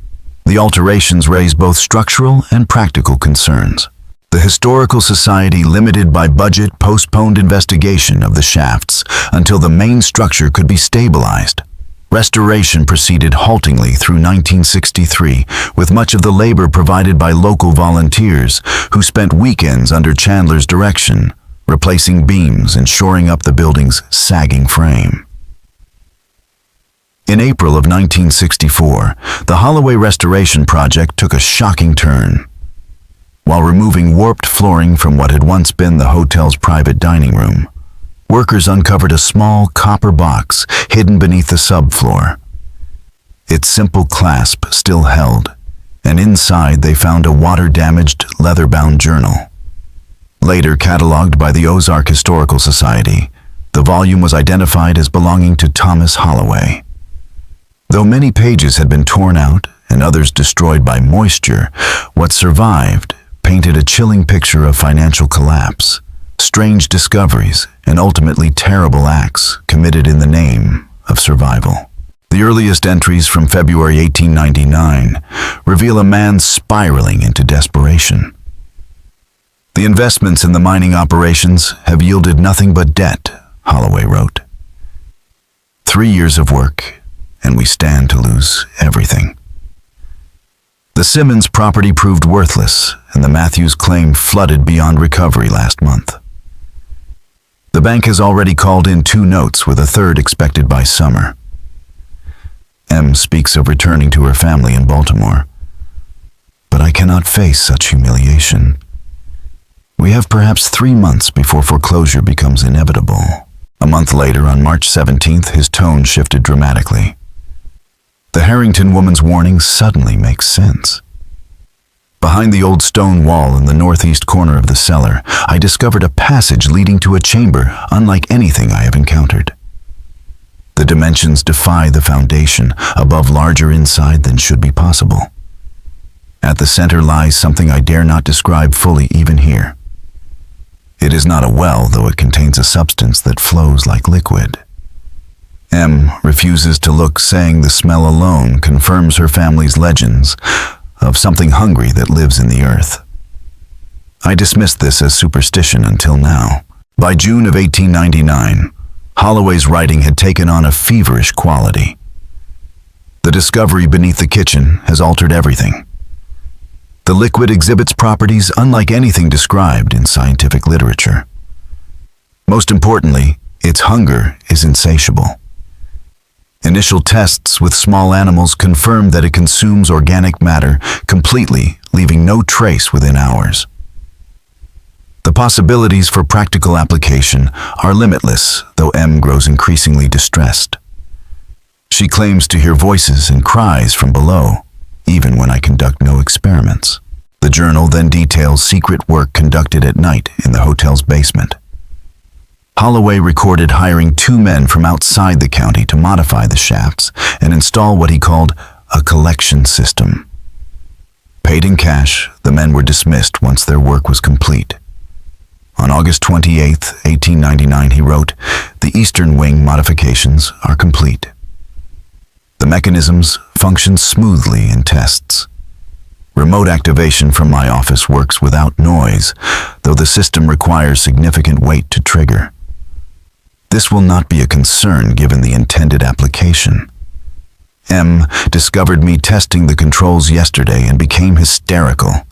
The alterations raise both structural and practical concerns. The Historical Society, limited by budget, postponed investigation of the shafts until the main structure could be stabilized. Restoration proceeded haltingly through 1963, with much of the labor provided by local volunteers who spent weekends under Chandler's direction, replacing beams and shoring up the building's sagging frame. In April of 1964, the Holloway restoration project took a shocking turn. While removing warped flooring from what had once been the hotel's private dining room, workers uncovered a small copper box hidden beneath the subfloor. Its simple clasp still held, and inside they found a water-damaged, leather-bound journal. Later catalogued by the Ozark Historical Society, the volume was identified as belonging to Thomas Holloway. Though many pages had been torn out and others destroyed by moisture, what survived painted a chilling picture of financial collapse, strange discoveries, and ultimately terrible acts committed in the name of survival. The earliest entries from February 1899 reveal a man spiraling into desperation. "The investments in the mining operations have yielded nothing but debt," Holloway wrote. 3 years of work, and we stand to lose everything. The Simmons property proved worthless, and the Matthews claim flooded beyond recovery last month. The bank has already called in 2 notes, with a third expected by summer. M speaks of returning to her family in Baltimore. "But I cannot face such humiliation. We have perhaps 3 months before foreclosure becomes inevitable." A month later, on March 17th, his tone shifted dramatically. "The Harrington woman's warning suddenly makes sense. Behind the old stone wall in the northeast corner of the cellar, I discovered a passage leading to a chamber unlike anything I have encountered. The dimensions defy the foundation, above larger inside than should be possible. At the center lies something I dare not describe fully even here. It is not a well, though it contains a substance that flows like liquid. M refuses to look, saying the smell alone confirms her family's legends of something hungry that lives in the earth. I dismissed this as superstition until now. By June of 1899, Holloway's writing had taken on a feverish quality. The discovery beneath the kitchen has altered everything. The liquid exhibits properties unlike anything described in scientific literature. Most importantly, its hunger is insatiable. Initial tests with small animals confirmed that it consumes organic matter completely, leaving no trace within hours. The possibilities for practical application are limitless, though M grows increasingly distressed. She claims to hear voices and cries from below, even when I conduct no experiments. The journal then details secret work conducted at night in the hotel's basement. Holloway recorded hiring 2 men from outside the county to modify the shafts and install what he called a collection system. Paid in cash, the men were dismissed once their work was complete. On August 28, 1899, he wrote, "The eastern wing modifications are complete. The mechanisms function smoothly in tests. Remote activation from my office works without noise, though the system requires significant weight to trigger. This will not be a concern given the intended application." M discovered me testing the controls yesterday and became hysterical.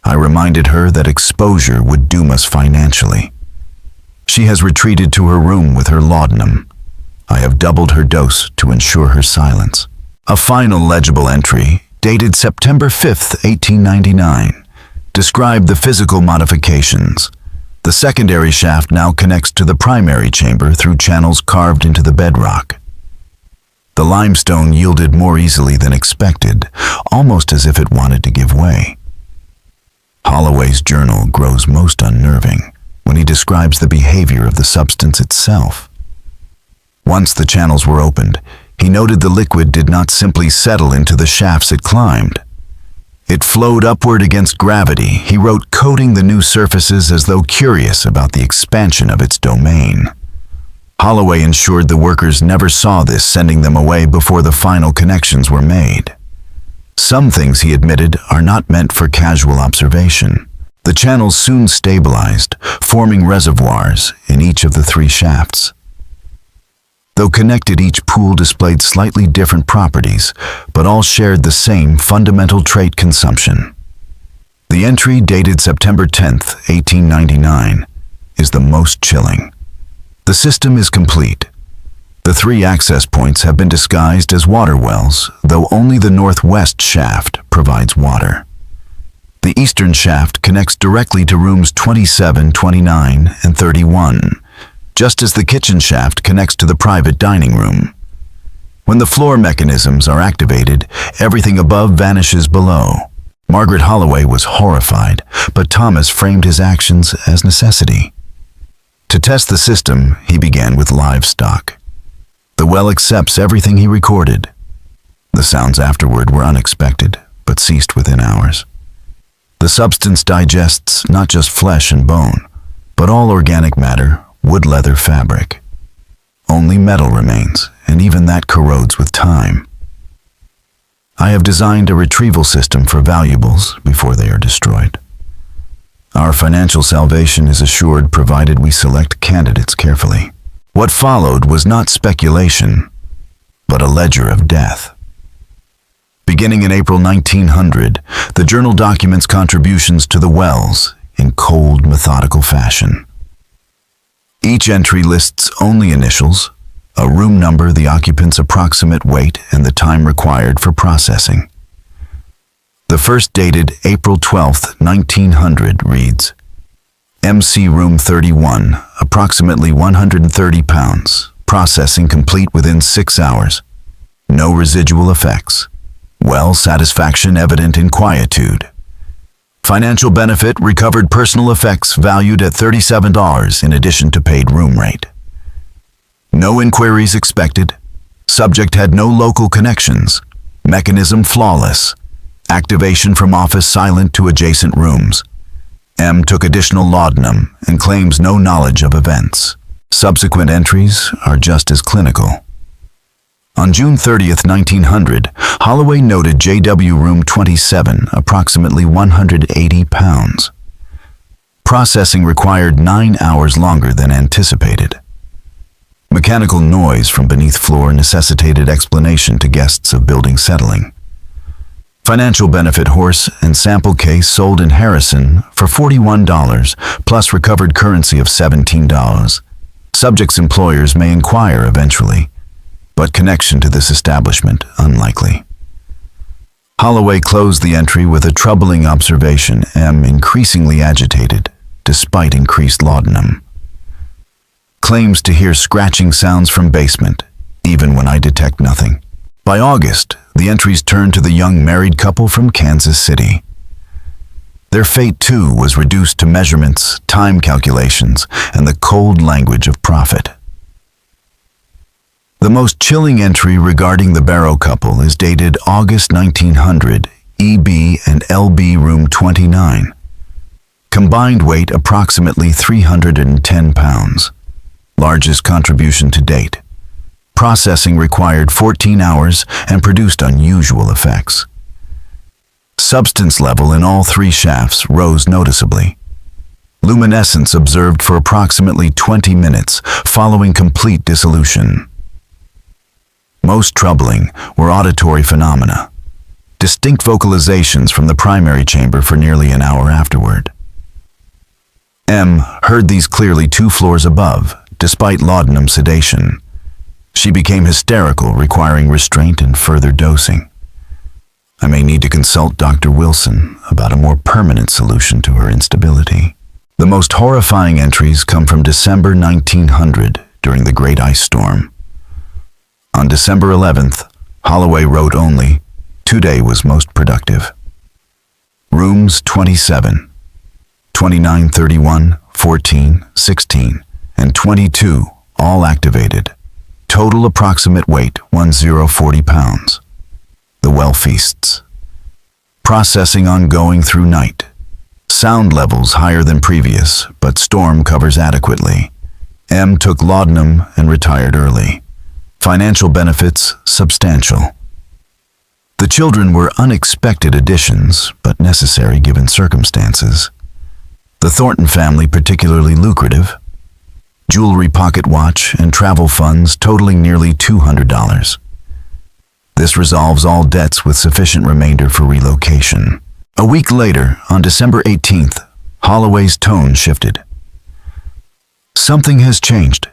I reminded her that exposure would doom us financially. She has retreated to her room with her laudanum. I have doubled her dose to ensure her silence. A final legible entry, dated September 5, 1899, described the physical modifications. The secondary shaft now connects to the primary chamber through channels carved into the bedrock. The limestone yielded more easily than expected, almost as if it wanted to give way. Holloway's journal grows most unnerving when he describes the behavior of the substance itself. Once the channels were opened, he noted the liquid did not simply settle into the shafts it climbed. It flowed upward against gravity, he wrote, coating the new surfaces as though curious about the expansion of its domain. Holloway ensured the workers never saw this, sending them away before the final connections were made. Some things, he admitted, are not meant for casual observation. The channels soon stabilized, forming reservoirs in each of the 3 shafts. Though connected, each pool displayed slightly different properties, but all shared the same fundamental trait: consumption. The entry, dated September 10, 1899, is the most chilling. The system is complete. The 3 access points have been disguised as water wells, though only the northwest shaft provides water. The eastern shaft connects directly to rooms 27, 29, and 31, just as the kitchen shaft connects to the private dining room. When the floor mechanisms are activated, everything above vanishes below. Margaret Holloway was horrified, but Thomas framed his actions as necessity. To test the system, he began with livestock. The well accepts everything he recorded. The sounds afterward were unexpected, but ceased within hours. The substance digests not just flesh and bone, but all organic matter, wood, leather, fabric. Only metal remains, and even that corrodes with time. I have designed a retrieval system for valuables before they are destroyed. Our financial salvation is assured provided we select candidates carefully. What followed was not speculation, but a ledger of death. Beginning in April 1900, the journal documents contributions to the wells in cold, methodical fashion. Each entry lists only initials, a room number, the occupant's approximate weight, and the time required for processing. The first, dated April 12, 1900, reads, MC Room 31, approximately 130 pounds, processing complete within 6 hours. No residual effects. Well, satisfaction evident in quietude. Financial benefit: recovered personal effects valued at $37 in addition to paid room rate. No inquiries expected. Subject had no local connections. Mechanism flawless. Activation from office silent to adjacent rooms. M took additional laudanum and claims no knowledge of events. Subsequent entries are just as clinical. On June 30th, 1900, Holloway noted JW room 27, approximately 180 pounds. Processing required 9 hours longer than anticipated. Mechanical noise from beneath floor necessitated explanation to guests of building settling. Financial benefit: horse and sample case sold in Harrison for $41 plus recovered currency of $17. Subject's employers may inquire eventually, but connection to this establishment unlikely. Holloway closed the entry with a troubling observation: M increasingly agitated, despite increased laudanum. Claims to hear scratching sounds from basement, even when I detect nothing. By August, the entries turned to the young married couple from Kansas City. Their fate, too, was reduced to measurements, time calculations, and the cold language of profit. The most chilling entry regarding the Barrow couple is dated August 1900, EB and LB room 29. Combined weight approximately 310 pounds. Largest contribution to date. Processing required 14 hours and produced unusual effects. Substance level in all 3 shafts rose noticeably. Luminescence observed for approximately 20 minutes following complete dissolution. Most troubling were auditory phenomena. Distinct vocalizations from the primary chamber for nearly an hour afterward. M heard these clearly 2 floors above, despite laudanum sedation. She became hysterical, requiring restraint and further dosing. I may need to consult Dr. Wilson about a more permanent solution to her instability. The most horrifying entries come from December 1900 during the Great Ice Storm. On December 11th, Holloway wrote only, "Today was most productive." Rooms 27, 29, 31, 14, 16, and 22 all activated. Total approximate weight 1040 pounds. The well feasts. Processing ongoing through night. Sound levels higher than previous, but storm covers adequately. M took laudanum and retired early. Financial benefits substantial. The children were unexpected additions, but necessary given circumstances. The Thornton family particularly lucrative. Jewelry, pocket watch, and travel funds totaling nearly $200. This resolves all debts with sufficient remainder for relocation. A week later, on December 18th, Holloway's tone shifted. Something has changed.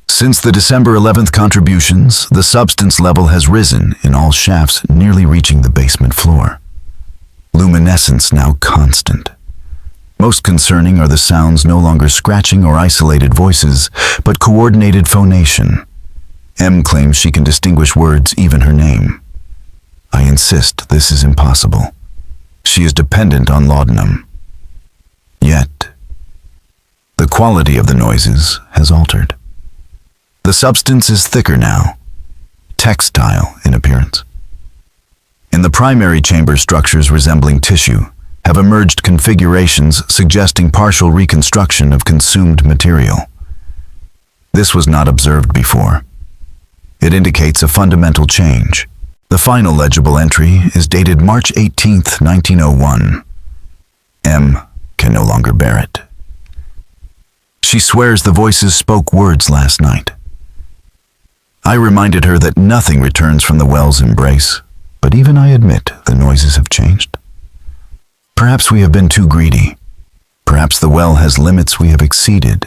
Since the December 11th contributions, the substance level has risen in all shafts, nearly reaching the basement floor. Luminescence now constant. Most concerning are the sounds no longer scratching or isolated voices, but coordinated phonation. M claims she can distinguish words, even her name. I insist this is impossible. She is dependent on laudanum. Yet, the quality of the noises has altered. The substance is thicker now, textile in appearance. In the primary chamber, structures resembling tissue have emerged configurations suggesting partial reconstruction of consumed material. This was not observed before. It indicates a fundamental change. The final legible entry is dated March 18th, 1901. M can no longer bear it. She swears the voices spoke words last night. I reminded her that nothing returns from the well's embrace, but even I admit the noises have changed. Perhaps we have been too greedy. Perhaps the well has limits we have exceeded.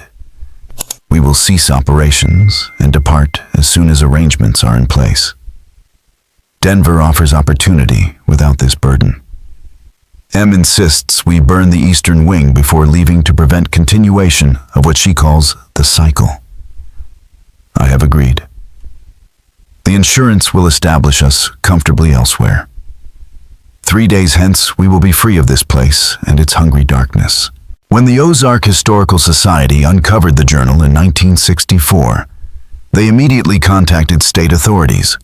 We will cease operations and depart as soon as arrangements are in place. Denver offers opportunity without this burden. M insists we burn the eastern wing before leaving to prevent continuation of what she calls the cycle. I have agreed. The insurance will establish us comfortably elsewhere. 3 days hence, we will be free of this place and its hungry darkness." When the Ozark Historical Society uncovered the journal in 1964, they immediately contacted state authorities.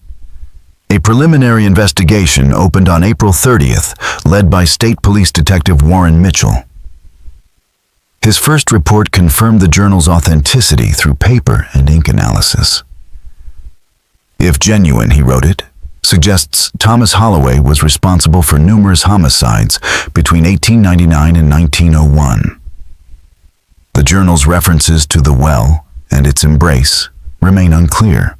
A preliminary investigation opened on April 30th, led by State Police Detective Warren Mitchell. His first report confirmed the journal's authenticity through paper and ink analysis. "If genuine," he wrote it, "suggests Thomas Holloway was responsible for numerous homicides between 1899 and 1901. The journal's references to the well and its embrace remain unclear.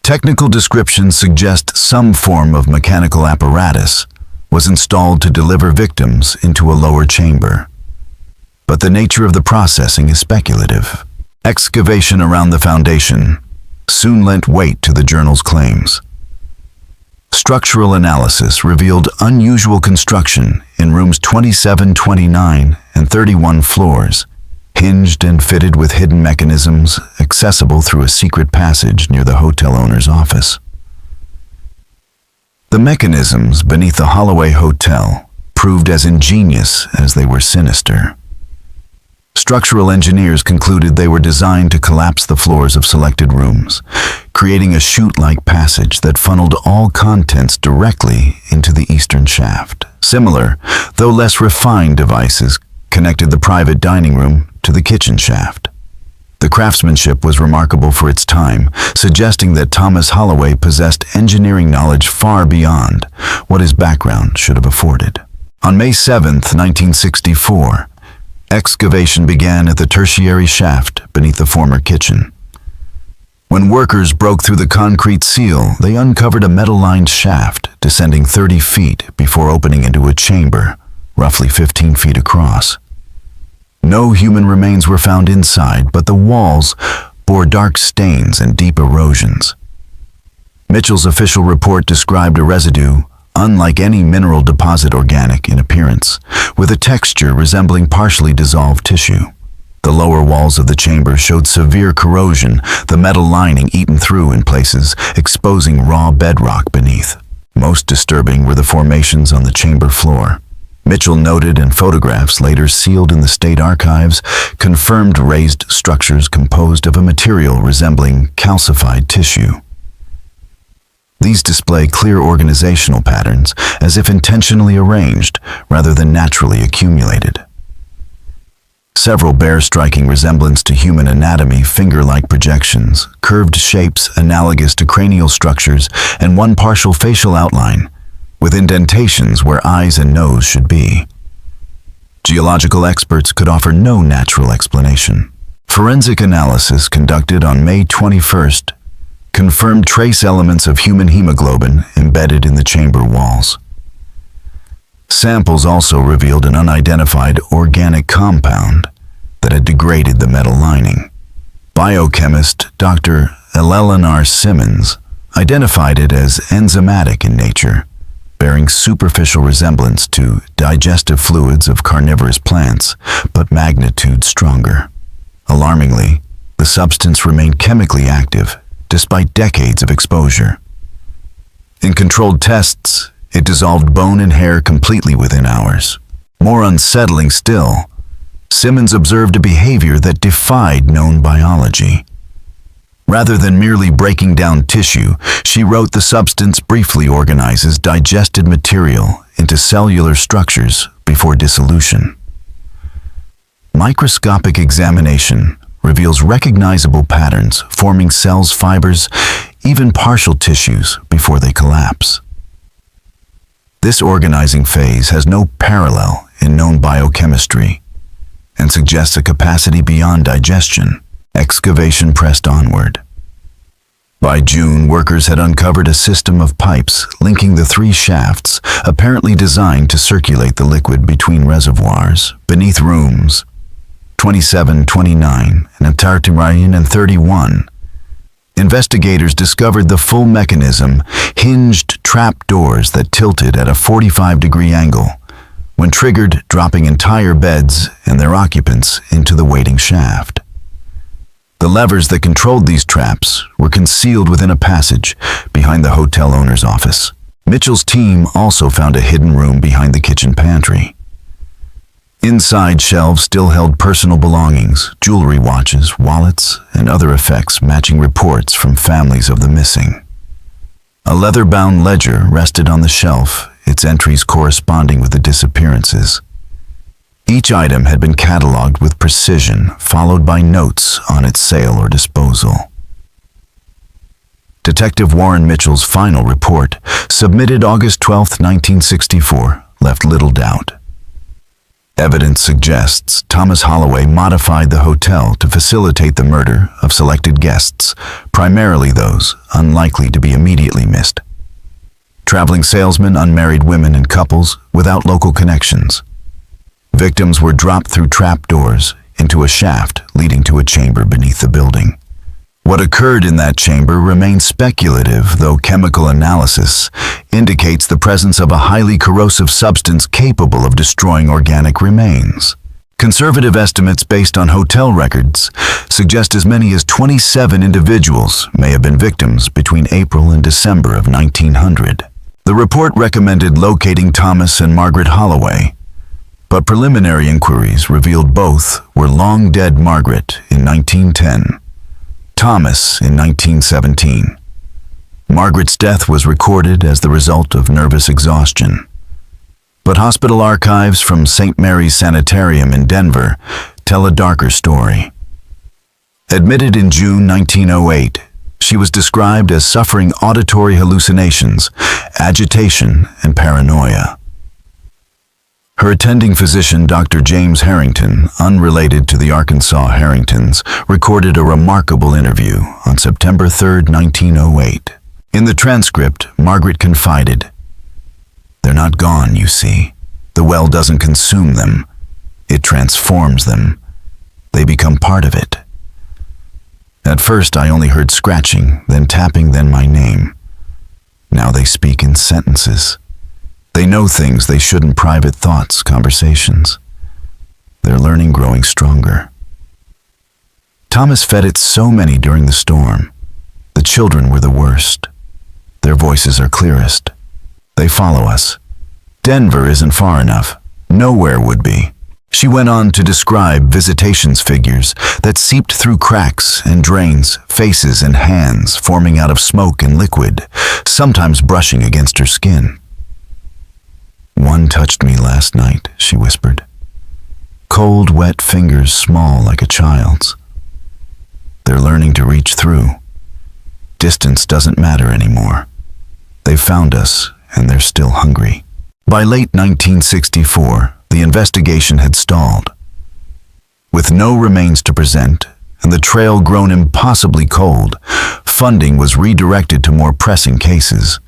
Technical descriptions suggest some form of mechanical apparatus was installed to deliver victims into a lower chamber. But the nature of the processing is speculative. Excavation around the foundation soon lent weight to the journal's claims. Structural analysis revealed unusual construction in rooms 27, 29, and 31 floors, hinged and fitted with hidden mechanisms accessible through a secret passage near the hotel owner's office. The mechanisms beneath the Holloway Hotel proved as ingenious as they were sinister. Structural engineers concluded they were designed to collapse the floors of selected rooms, creating a chute-like passage that funneled all contents directly into the eastern shaft. Similar, though less refined devices connected the private dining room to the kitchen shaft. The craftsmanship was remarkable for its time, suggesting that Thomas Holloway possessed engineering knowledge far beyond what his background should have afforded. On May 7, 1964, excavation began at the tertiary shaft beneath the former kitchen. When workers broke through the concrete seal, they uncovered a metal-lined shaft descending 30 feet before opening into a chamber, roughly 15 feet across. No human remains were found inside, but the walls bore dark stains and deep erosions. Mitchell's official report described a residue unlike any mineral deposit, organic in appearance, with a texture resembling partially dissolved tissue. The lower walls of the chamber showed severe corrosion, the metal lining eaten through in places, exposing raw bedrock beneath. Most disturbing were the formations on the chamber floor. Mitchell noted, and photographs later sealed in the state archives confirmed raised structures composed of a material resembling calcified tissue. These display clear organizational patterns, as if intentionally arranged rather than naturally accumulated. Several bear striking resemblance to human anatomy, finger-like projections, curved shapes analogous to cranial structures, and one partial facial outline, with indentations where eyes and nose should be. Geological experts could offer no natural explanation. Forensic analysis conducted on May 21st confirmed trace elements of human hemoglobin embedded in the chamber walls. Samples also revealed an unidentified organic compound that had degraded the metal lining. Biochemist Dr. Eleanor Simmons identified it as enzymatic in nature, bearing superficial resemblance to digestive fluids of carnivorous plants, but magnitude stronger. Alarmingly, the substance remained chemically active despite decades of exposure. In controlled tests, it dissolved bone and hair completely within hours. More unsettling still, Simmons observed a behavior that defied known biology. Rather than merely breaking down tissue, she wrote the substance briefly organizes digested material into cellular structures before dissolution. Microscopic examination reveals recognizable patterns forming cells, fibers, even partial tissues before they collapse. This organizing phase has no parallel in known biochemistry and suggests a capacity beyond digestion. Excavation pressed onward. By June, workers had uncovered a system of pipes linking the 3 shafts, apparently designed to circulate the liquid between reservoirs, beneath rooms 27, 29, and 31. Investigators discovered the full mechanism, hinged trap doors that tilted at a 45-degree angle, when triggered, dropping entire beds and their occupants into the waiting shaft. The levers that controlled these traps were concealed within a passage behind the hotel owner's office. Mitchell's team also found a hidden room behind the kitchen pantry. Inside, shelves still held personal belongings, jewelry, watches, wallets, and other effects matching reports from families of the missing. A leather-bound ledger rested on the shelf, its entries corresponding with the disappearances. Each item had been cataloged with precision, followed by notes on its sale or disposal. Detective Warren Mitchell's final report, submitted August 12, 1964, left little doubt. Evidence suggests Thomas Holloway modified the hotel to facilitate the murder of selected guests, primarily those unlikely to be immediately missed. Traveling salesmen, unmarried women, and couples without local connections. Victims were dropped through trapdoors into a shaft leading to a chamber beneath the building. What occurred in that chamber remains speculative, though chemical analysis indicates the presence of a highly corrosive substance capable of destroying organic remains. Conservative estimates based on hotel records suggest as many as 27 individuals may have been victims between April and December of 1900. The report recommended locating Thomas and Margaret Holloway, but preliminary inquiries revealed both were long dead. Margaret in 1910. Thomas in 1917. Margaret's death was recorded as the result of nervous exhaustion. But hospital archives from St. Mary's Sanitarium in Denver tell a darker story. Admitted in June 1908, she was described as suffering auditory hallucinations, agitation, and paranoia. Her attending physician, Dr. James Harrington, unrelated to the Arkansas Harringtons, recorded a remarkable interview on September 3, 1908. In the transcript, Margaret confided, "They're not gone, you see. The well doesn't consume them. It transforms them. They become part of it. At first, I only heard scratching, then tapping, then my name. Now they speak in sentences. They know things they shouldn't, private thoughts, conversations. Their learning growing stronger." Thomas fed it so many during the storm. The children were the worst. Their voices are clearest. They follow us. Denver isn't far enough. Nowhere would be. She went on to describe visitations figures that seeped through cracks and drains, faces and hands forming out of smoke and liquid, sometimes brushing against her skin. "One touched me last night," she whispered. "Cold, wet fingers, small like a child's. They're learning to reach through. Distance doesn't matter anymore. They've found us, and they're still hungry." By late 1964, the investigation had stalled. With no remains to present, and the trail grown impossibly cold, funding was redirected to more pressing cases.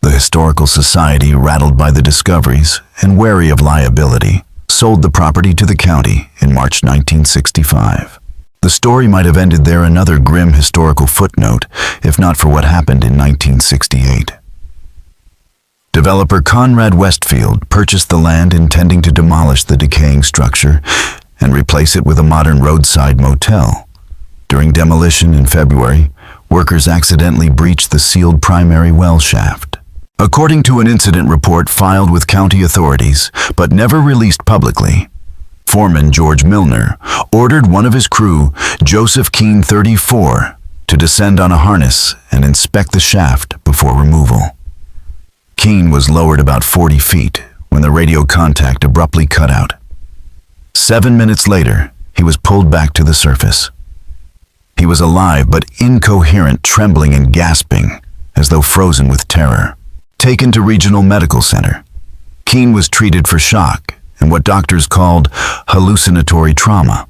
The Historical Society, rattled by the discoveries and wary of liability, sold the property to the county in March 1965. The story might have ended there, another grim historical footnote, if not for what happened in 1968. Developer Conrad Westfield purchased the land intending to demolish the decaying structure and replace it with a modern roadside motel. During demolition in February, workers accidentally breached the sealed primary well shaft. According to an incident report filed with county authorities, but never released publicly, Foreman George Milner ordered one of his crew, Joseph Keene 34, to descend on a harness and inspect the shaft before removal. Keene was lowered about 40 feet when the radio contact abruptly cut out. 7 minutes later, he was pulled back to the surface. He was alive but incoherent, trembling and gasping, as though frozen with terror. Taken to Regional Medical Center, Keene was treated for shock and what doctors called hallucinatory trauma.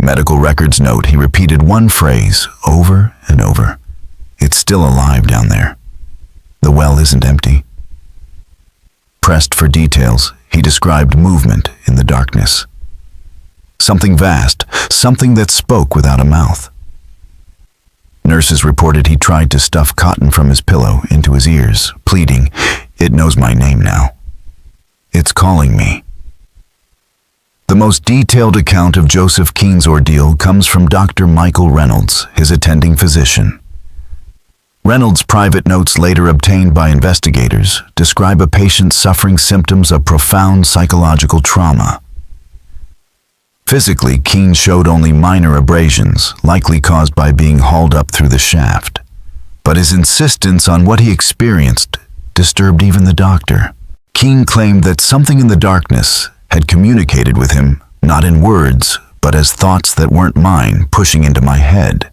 Medical records note he repeated one phrase over and over: "It's still alive down there. The well isn't empty." Pressed for details, he described movement in the darkness. Something vast, something that spoke without a mouth. Nurses reported he tried to stuff cotton from his pillow into his ears, pleading, "It knows my name now. It's calling me." The most detailed account of Joseph Keene's ordeal comes from Dr. Michael Reynolds, his attending physician. Reynolds' private notes, later obtained by investigators, describe a patient suffering symptoms of profound psychological trauma. Physically, Keene showed only minor abrasions, likely caused by being hauled up through the shaft. But his insistence on what he experienced disturbed even the doctor. Keene claimed that something in the darkness had communicated with him, not in words, but as thoughts that weren't mine pushing into my head.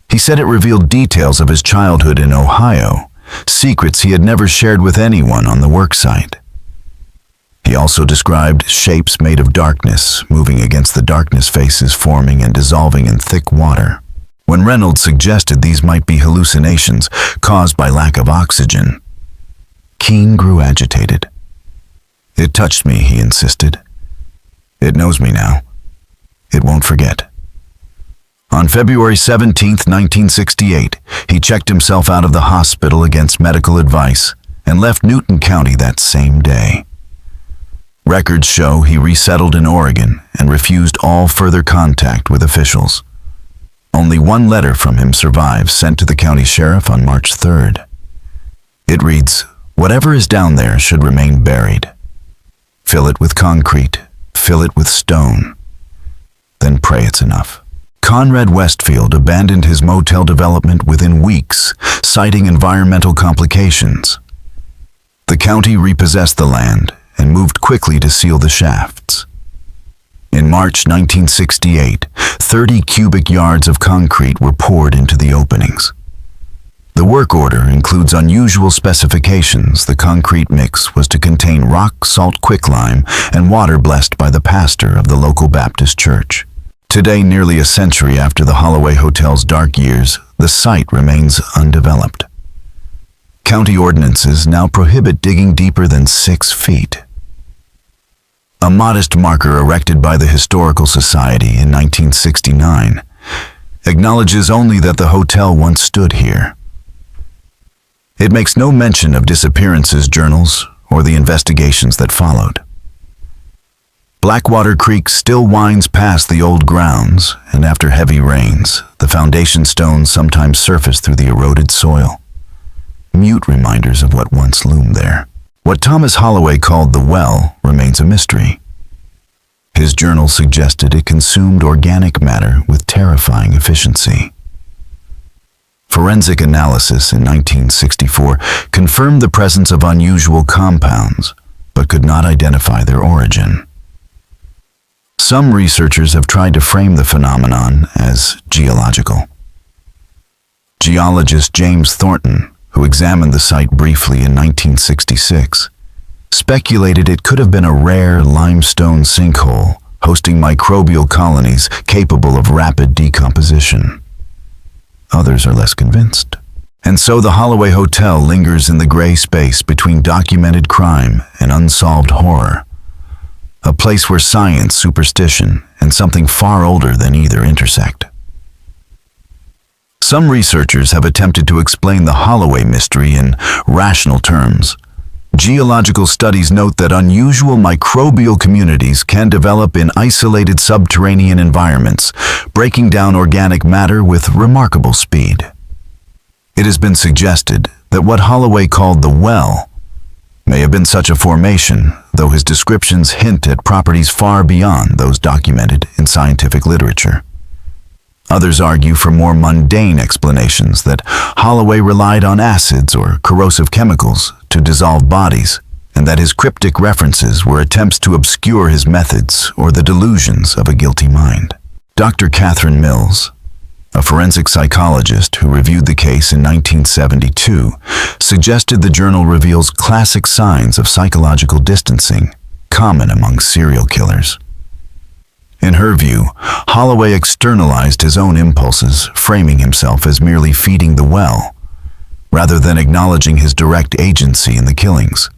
He said it revealed details of his childhood in Ohio, secrets he had never shared with anyone on the worksite. He also described shapes made of darkness, moving against the darkness, faces forming and dissolving in thick water. When Reynolds suggested these might be hallucinations caused by lack of oxygen, Keene grew agitated. "It touched me," he insisted. "It knows me now. It won't forget." On February 17, 1968, he checked himself out of the hospital against medical advice and left Newton County that same day. Records show he resettled in Oregon and refused all further contact with officials. Only one letter from him survives, sent to the county sheriff on March 3rd. It reads, "Whatever is down there should remain buried. Fill it with concrete, fill it with stone, then pray it's enough." Conrad Westfield abandoned his motel development within weeks, citing environmental complications. The county repossessed the land and moved quickly to seal the shafts. In March 1968, 30 cubic yards of concrete were poured into the openings. The work order includes unusual specifications. The concrete mix was to contain rock salt quicklime and water blessed by the pastor of the local Baptist church. Today, nearly a century after the Holloway Hotel's dark years, the site remains undeveloped. County ordinances now prohibit digging deeper than 6 feet. A modest marker erected by the Historical Society in 1969 acknowledges only that the hotel once stood here. It makes no mention of disappearances journals or the investigations that followed. Blackwater Creek still winds past the old grounds, and after heavy rains, the foundation stones sometimes surface through the eroded soil, mute reminders of what once loomed there. What Thomas Holloway called the well remains a mystery. His journal suggested it consumed organic matter with terrifying efficiency. Forensic analysis in 1964 confirmed the presence of unusual compounds, but could not identify their origin. Some researchers have tried to frame the phenomenon as geological. Geologist James Thornton, who examined the site briefly in 1966, speculated it could have been a rare limestone sinkhole hosting microbial colonies capable of rapid decomposition. Others are less convinced. And so the Holloway Hotel lingers in the gray space between documented crime and unsolved horror, a place where science, superstition, and something far older than either intersect. Some researchers have attempted to explain the Holloway mystery in rational terms. Geological studies note that unusual microbial communities can develop in isolated subterranean environments, breaking down organic matter with remarkable speed. It has been suggested that what Holloway called the well may have been such a formation, though his descriptions hint at properties far beyond those documented in scientific literature. Others argue for more mundane explanations, that Holloway relied on acids or corrosive chemicals to dissolve bodies, and that his cryptic references were attempts to obscure his methods or the delusions of a guilty mind. Dr. Catherine Mills, a forensic psychologist who reviewed the case in 1972, suggested the journal reveals classic signs of psychological distancing common among serial killers. In her view, Holloway externalized his own impulses, framing himself as merely feeding the well, rather than acknowledging his direct agency in the killings.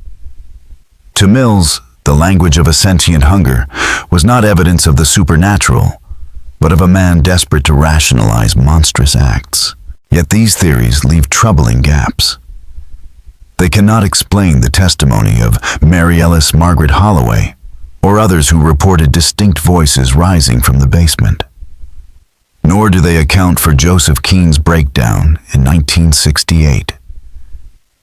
To Mills, the language of a sentient hunger was not evidence of the supernatural, but of a man desperate to rationalize monstrous acts. Yet these theories leave troubling gaps. They cannot explain the testimony of Mary Ellis Margaret Holloway, or others who reported distinct voices rising from the basement. Nor do they account for Joseph Keene's breakdown in 1968.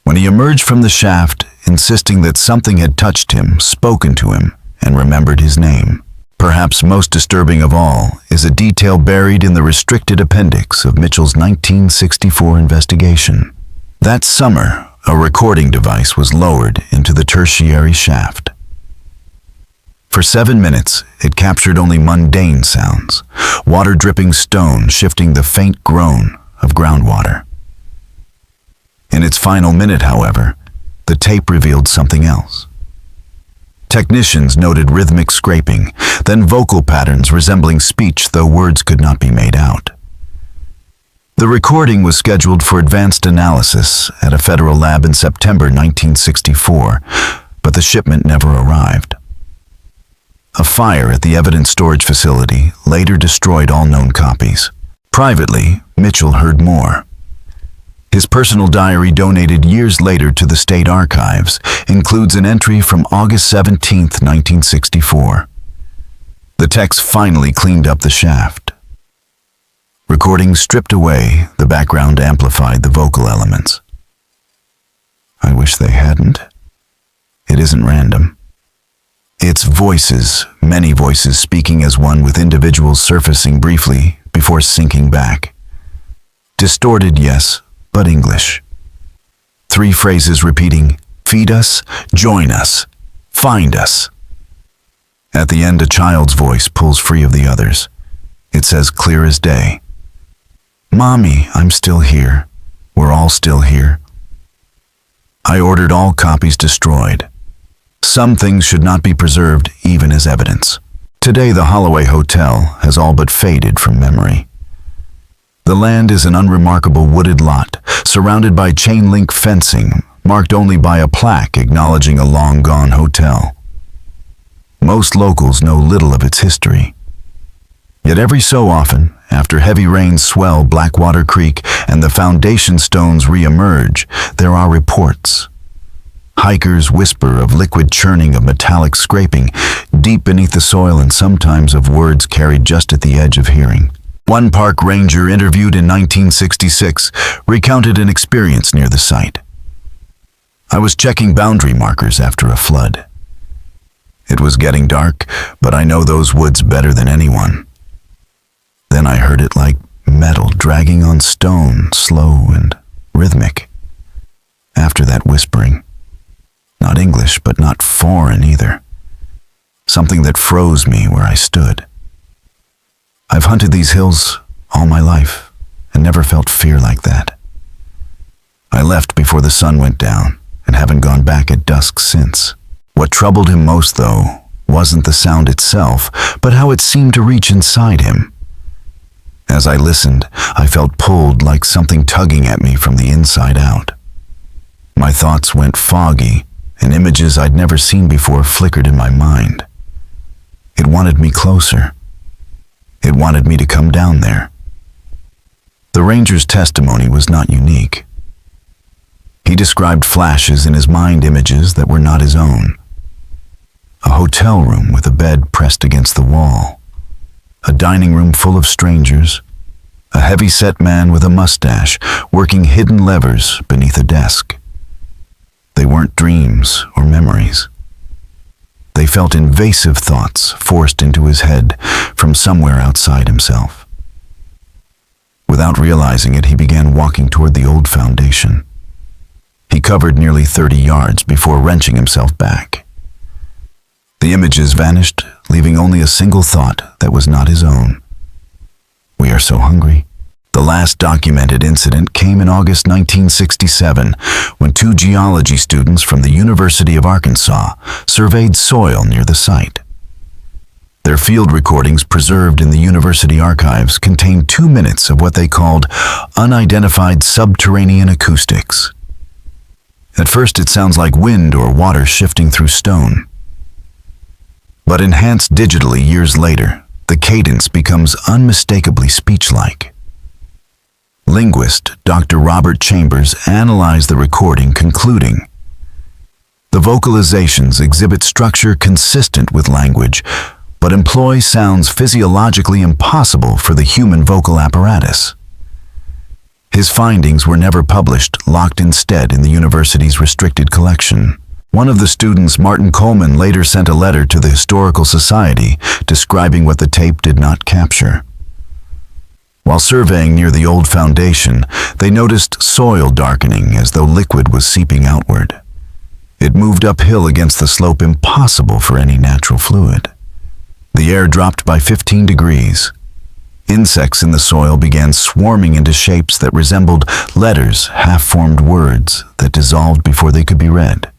When he emerged from the shaft, insisting that something had touched him, spoken to him, and remembered his name. Perhaps most disturbing of all is a detail buried in the restricted appendix of Mitchell's 1964 investigation. That summer, a recording device was lowered into the tertiary shaft. For 7 minutes, it captured only mundane sounds, water dripping stone shifting the faint groan of groundwater. In its final minute, however, the tape revealed something else. Technicians noted rhythmic scraping, then vocal patterns resembling speech, though words could not be made out. The recording was scheduled for advanced analysis at a federal lab in September 1964, but the shipment never arrived. A fire at the evidence storage facility later destroyed all known copies. Privately, Mitchell heard more. His personal diary, donated years later to the state archives, includes an entry from August 17, 1964. The text finally cleaned up the shaft. Recordings stripped away, the background amplified the vocal elements. I wish they hadn't. It isn't random. It's voices, many voices speaking as one, with individuals surfacing briefly before sinking back. Distorted, yes, but English. 3 phrases repeating, feed us, join us, find us. At the end, a child's voice pulls free of the others. It says clear as day, Mommy, I'm still here. We're all still here. I ordered all copies destroyed. Some things should not be preserved even as evidence. Today, the Holloway Hotel has all but faded from memory. The land is an unremarkable wooded lot, surrounded by chain-link fencing, marked only by a plaque acknowledging a long-gone hotel. Most locals know little of its history. Yet every so often, after heavy rains swell Blackwater Creek and the foundation stones re-emerge, there are reports. Hikers whisper of liquid churning, of metallic scraping deep beneath the soil, and sometimes of words carried just at the edge of hearing. One park ranger interviewed in 1966 recounted an experience near the site. I was checking boundary markers after a flood. It was getting dark, but I know those woods better than anyone. Then I heard it like metal dragging on stone, slow and rhythmic. After that whispering, not English, but not foreign either. Something that froze me where I stood. I've hunted these hills all my life and never felt fear like that. I left before the sun went down and haven't gone back at dusk since. What troubled him most, though, wasn't the sound itself, but how it seemed to reach inside him. As I listened, I felt pulled like something tugging at me from the inside out. My thoughts went foggy, and images I'd never seen before flickered in my mind. It wanted me closer. It wanted me to come down there. The ranger's testimony was not unique. He described flashes in his mind, images that were not his own. A hotel room with a bed pressed against the wall. A dining room full of strangers. A heavy-set man with a mustache working hidden levers beneath a desk. They weren't dreams or memories. They felt invasive thoughts forced into his head from somewhere outside himself. Without realizing it, he began walking toward the old foundation. He covered nearly 30 yards before wrenching himself back. The images vanished, leaving only a single thought that was not his own. We are so hungry. The last documented incident came in August 1967, when 2 geology students from the University of Arkansas surveyed soil near the site. Their field recordings, preserved in the university archives, contained 2 minutes of what they called unidentified subterranean acoustics. At first, it sounds like wind or water shifting through stone. But enhanced digitally years later, the cadence becomes unmistakably speech-like. Linguist Dr. Robert Chambers analyzed the recording, concluding, "The vocalizations exhibit structure consistent with language, but employ sounds physiologically impossible for the human vocal apparatus. His findings were never published, locked instead in the university's restricted collection. One of the students, Martin Coleman, later sent a letter to the Historical Society describing what the tape did not capture. While surveying near the old foundation, they noticed soil darkening as though liquid was seeping outward. It moved uphill against the slope impossible for any natural fluid. The air dropped by 15 degrees. Insects in the soil began swarming into shapes that resembled letters, half-formed words that dissolved before they could be read.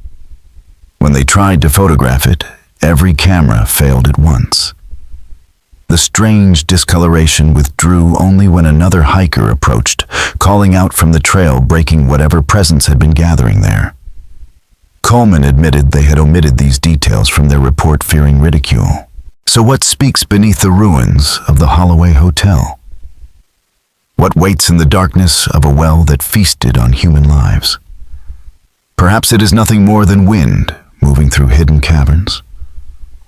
When they tried to photograph it, every camera failed at once. The strange discoloration withdrew only when another hiker approached, calling out from the trail, breaking whatever presence had been gathering there. Coleman admitted they had omitted these details from their report, fearing ridicule. So what speaks beneath the ruins of the Holloway Hotel? What waits in the darkness of a well that feasted on human lives? Perhaps it is nothing more than wind moving through hidden caverns,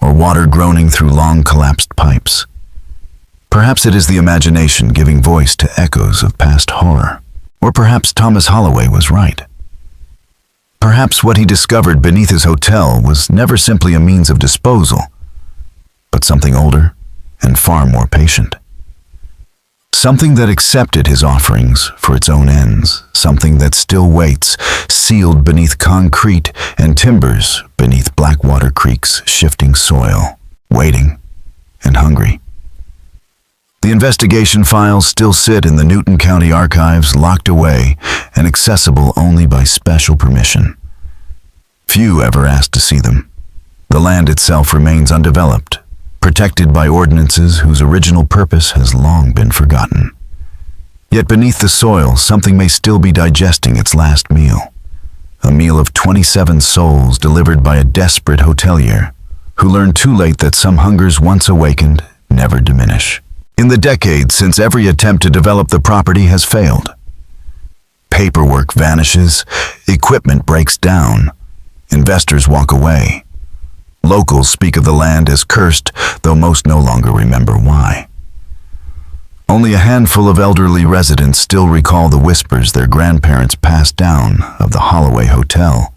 or water groaning through long collapsed pipes. Perhaps it is the imagination giving voice to echoes of past horror. Or perhaps Thomas Holloway was right. Perhaps what he discovered beneath his hotel was never simply a means of disposal, but something older and far more patient. Something that accepted his offerings for its own ends, something that still waits, sealed beneath concrete and timbers beneath Blackwater Creek's shifting soil, waiting and hungry. The investigation files still sit in the Newton County Archives, locked away and accessible only by special permission. Few ever asked to see them. The land itself remains undeveloped, protected by ordinances whose original purpose has long been forgotten. Yet beneath the soil, something may still be digesting its last meal. A meal of 27 souls delivered by a desperate hotelier who learned too late that some hungers once awakened never diminish. In the decades since every attempt to develop the property has failed, paperwork vanishes, equipment breaks down, investors walk away. Locals speak of the land as cursed, though most no longer remember why. Only a handful of elderly residents still recall the whispers their grandparents passed down of the Holloway Hotel,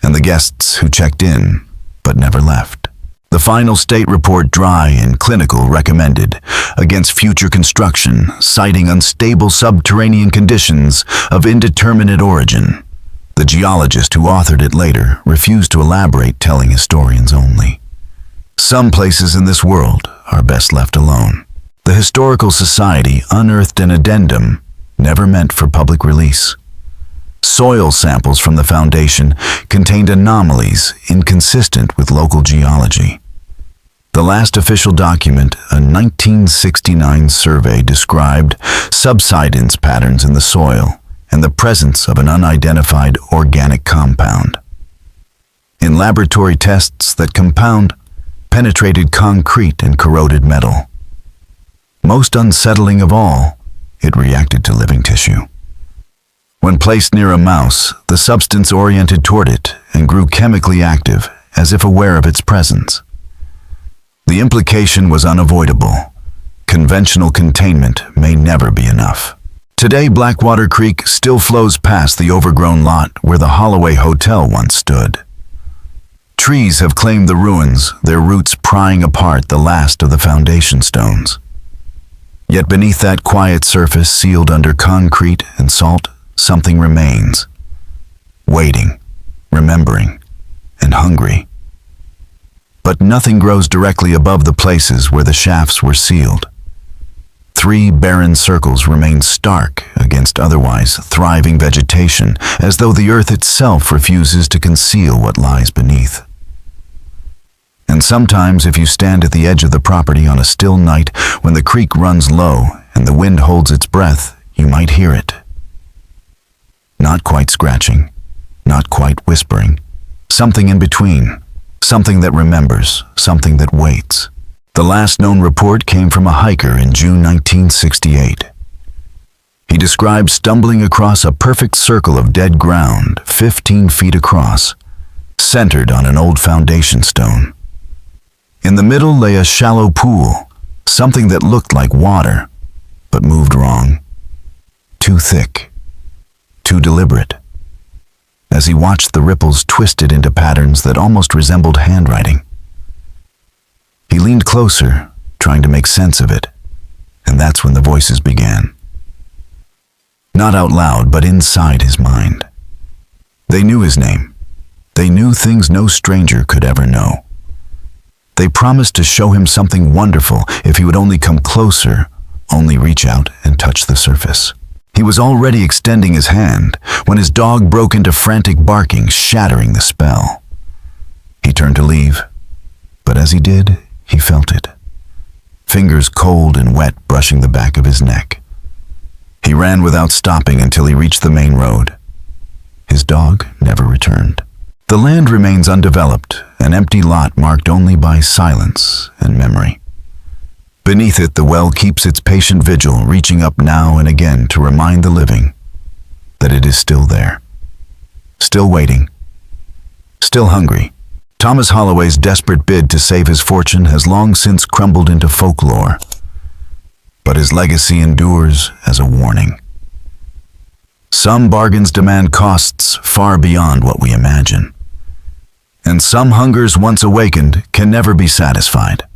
and the guests who checked in but never left. The final state report, dry and clinical, recommended against future construction, citing unstable subterranean conditions of indeterminate origin. The geologist who authored it later refused to elaborate, telling historians only. Some places in this world are best left alone. The Historical Society unearthed an addendum never meant for public release. Soil samples from the foundation contained anomalies inconsistent with local geology. The last official document, a 1969 survey, described subsidence patterns in the soil and the presence of an unidentified organic compound. In laboratory tests, that compound penetrated concrete and corroded metal. Most unsettling of all, it reacted to living tissue. When placed near a mouse, the substance oriented toward it and grew chemically active, as if aware of its presence. The implication was unavoidable. Conventional containment may never be enough. Today, Blackwater Creek still flows past the overgrown lot where the Holloway Hotel once stood. Trees have claimed the ruins, their roots prying apart the last of the foundation stones. Yet beneath that quiet surface, sealed under concrete and salt, something remains, waiting, remembering, and hungry. But nothing grows directly above the places where the shafts were sealed. 3 barren circles remain stark against otherwise thriving vegetation, as though the earth itself refuses to conceal what lies beneath. And sometimes, if you stand at the edge of the property on a still night when the creek runs low and the wind holds its breath, you might hear it. Not quite scratching, not quite whispering, something in between, something that remembers, something that waits. The last known report came from a hiker in June 1968. He described stumbling across a perfect circle of dead ground, 15 feet across, centered on an old foundation stone. In the middle lay a shallow pool, something that looked like water, but moved wrong. Too thick, too deliberate. As he watched, the ripples twisted into patterns that almost resembled handwriting. He leaned closer, trying to make sense of it, and that's when the voices began. Not out loud, but inside his mind. They knew his name. They knew things no stranger could ever know. They promised to show him something wonderful if he would only come closer, only reach out and touch the surface. He was already extending his hand when his dog broke into frantic barking, shattering the spell. He turned to leave, but as he did, he felt it. Fingers cold and wet brushing the back of his neck. He ran without stopping until he reached the main road. His dog never returned. The land remains undeveloped, an empty lot marked only by silence and memory. Beneath it, the well keeps its patient vigil, reaching up now and again to remind the living that it is still there. Still waiting. Still hungry. Thomas Holloway's desperate bid to save his fortune has long since crumbled into folklore, but his legacy endures as a warning. Some bargains demand costs far beyond what we imagine, and some hungers once awakened can never be satisfied.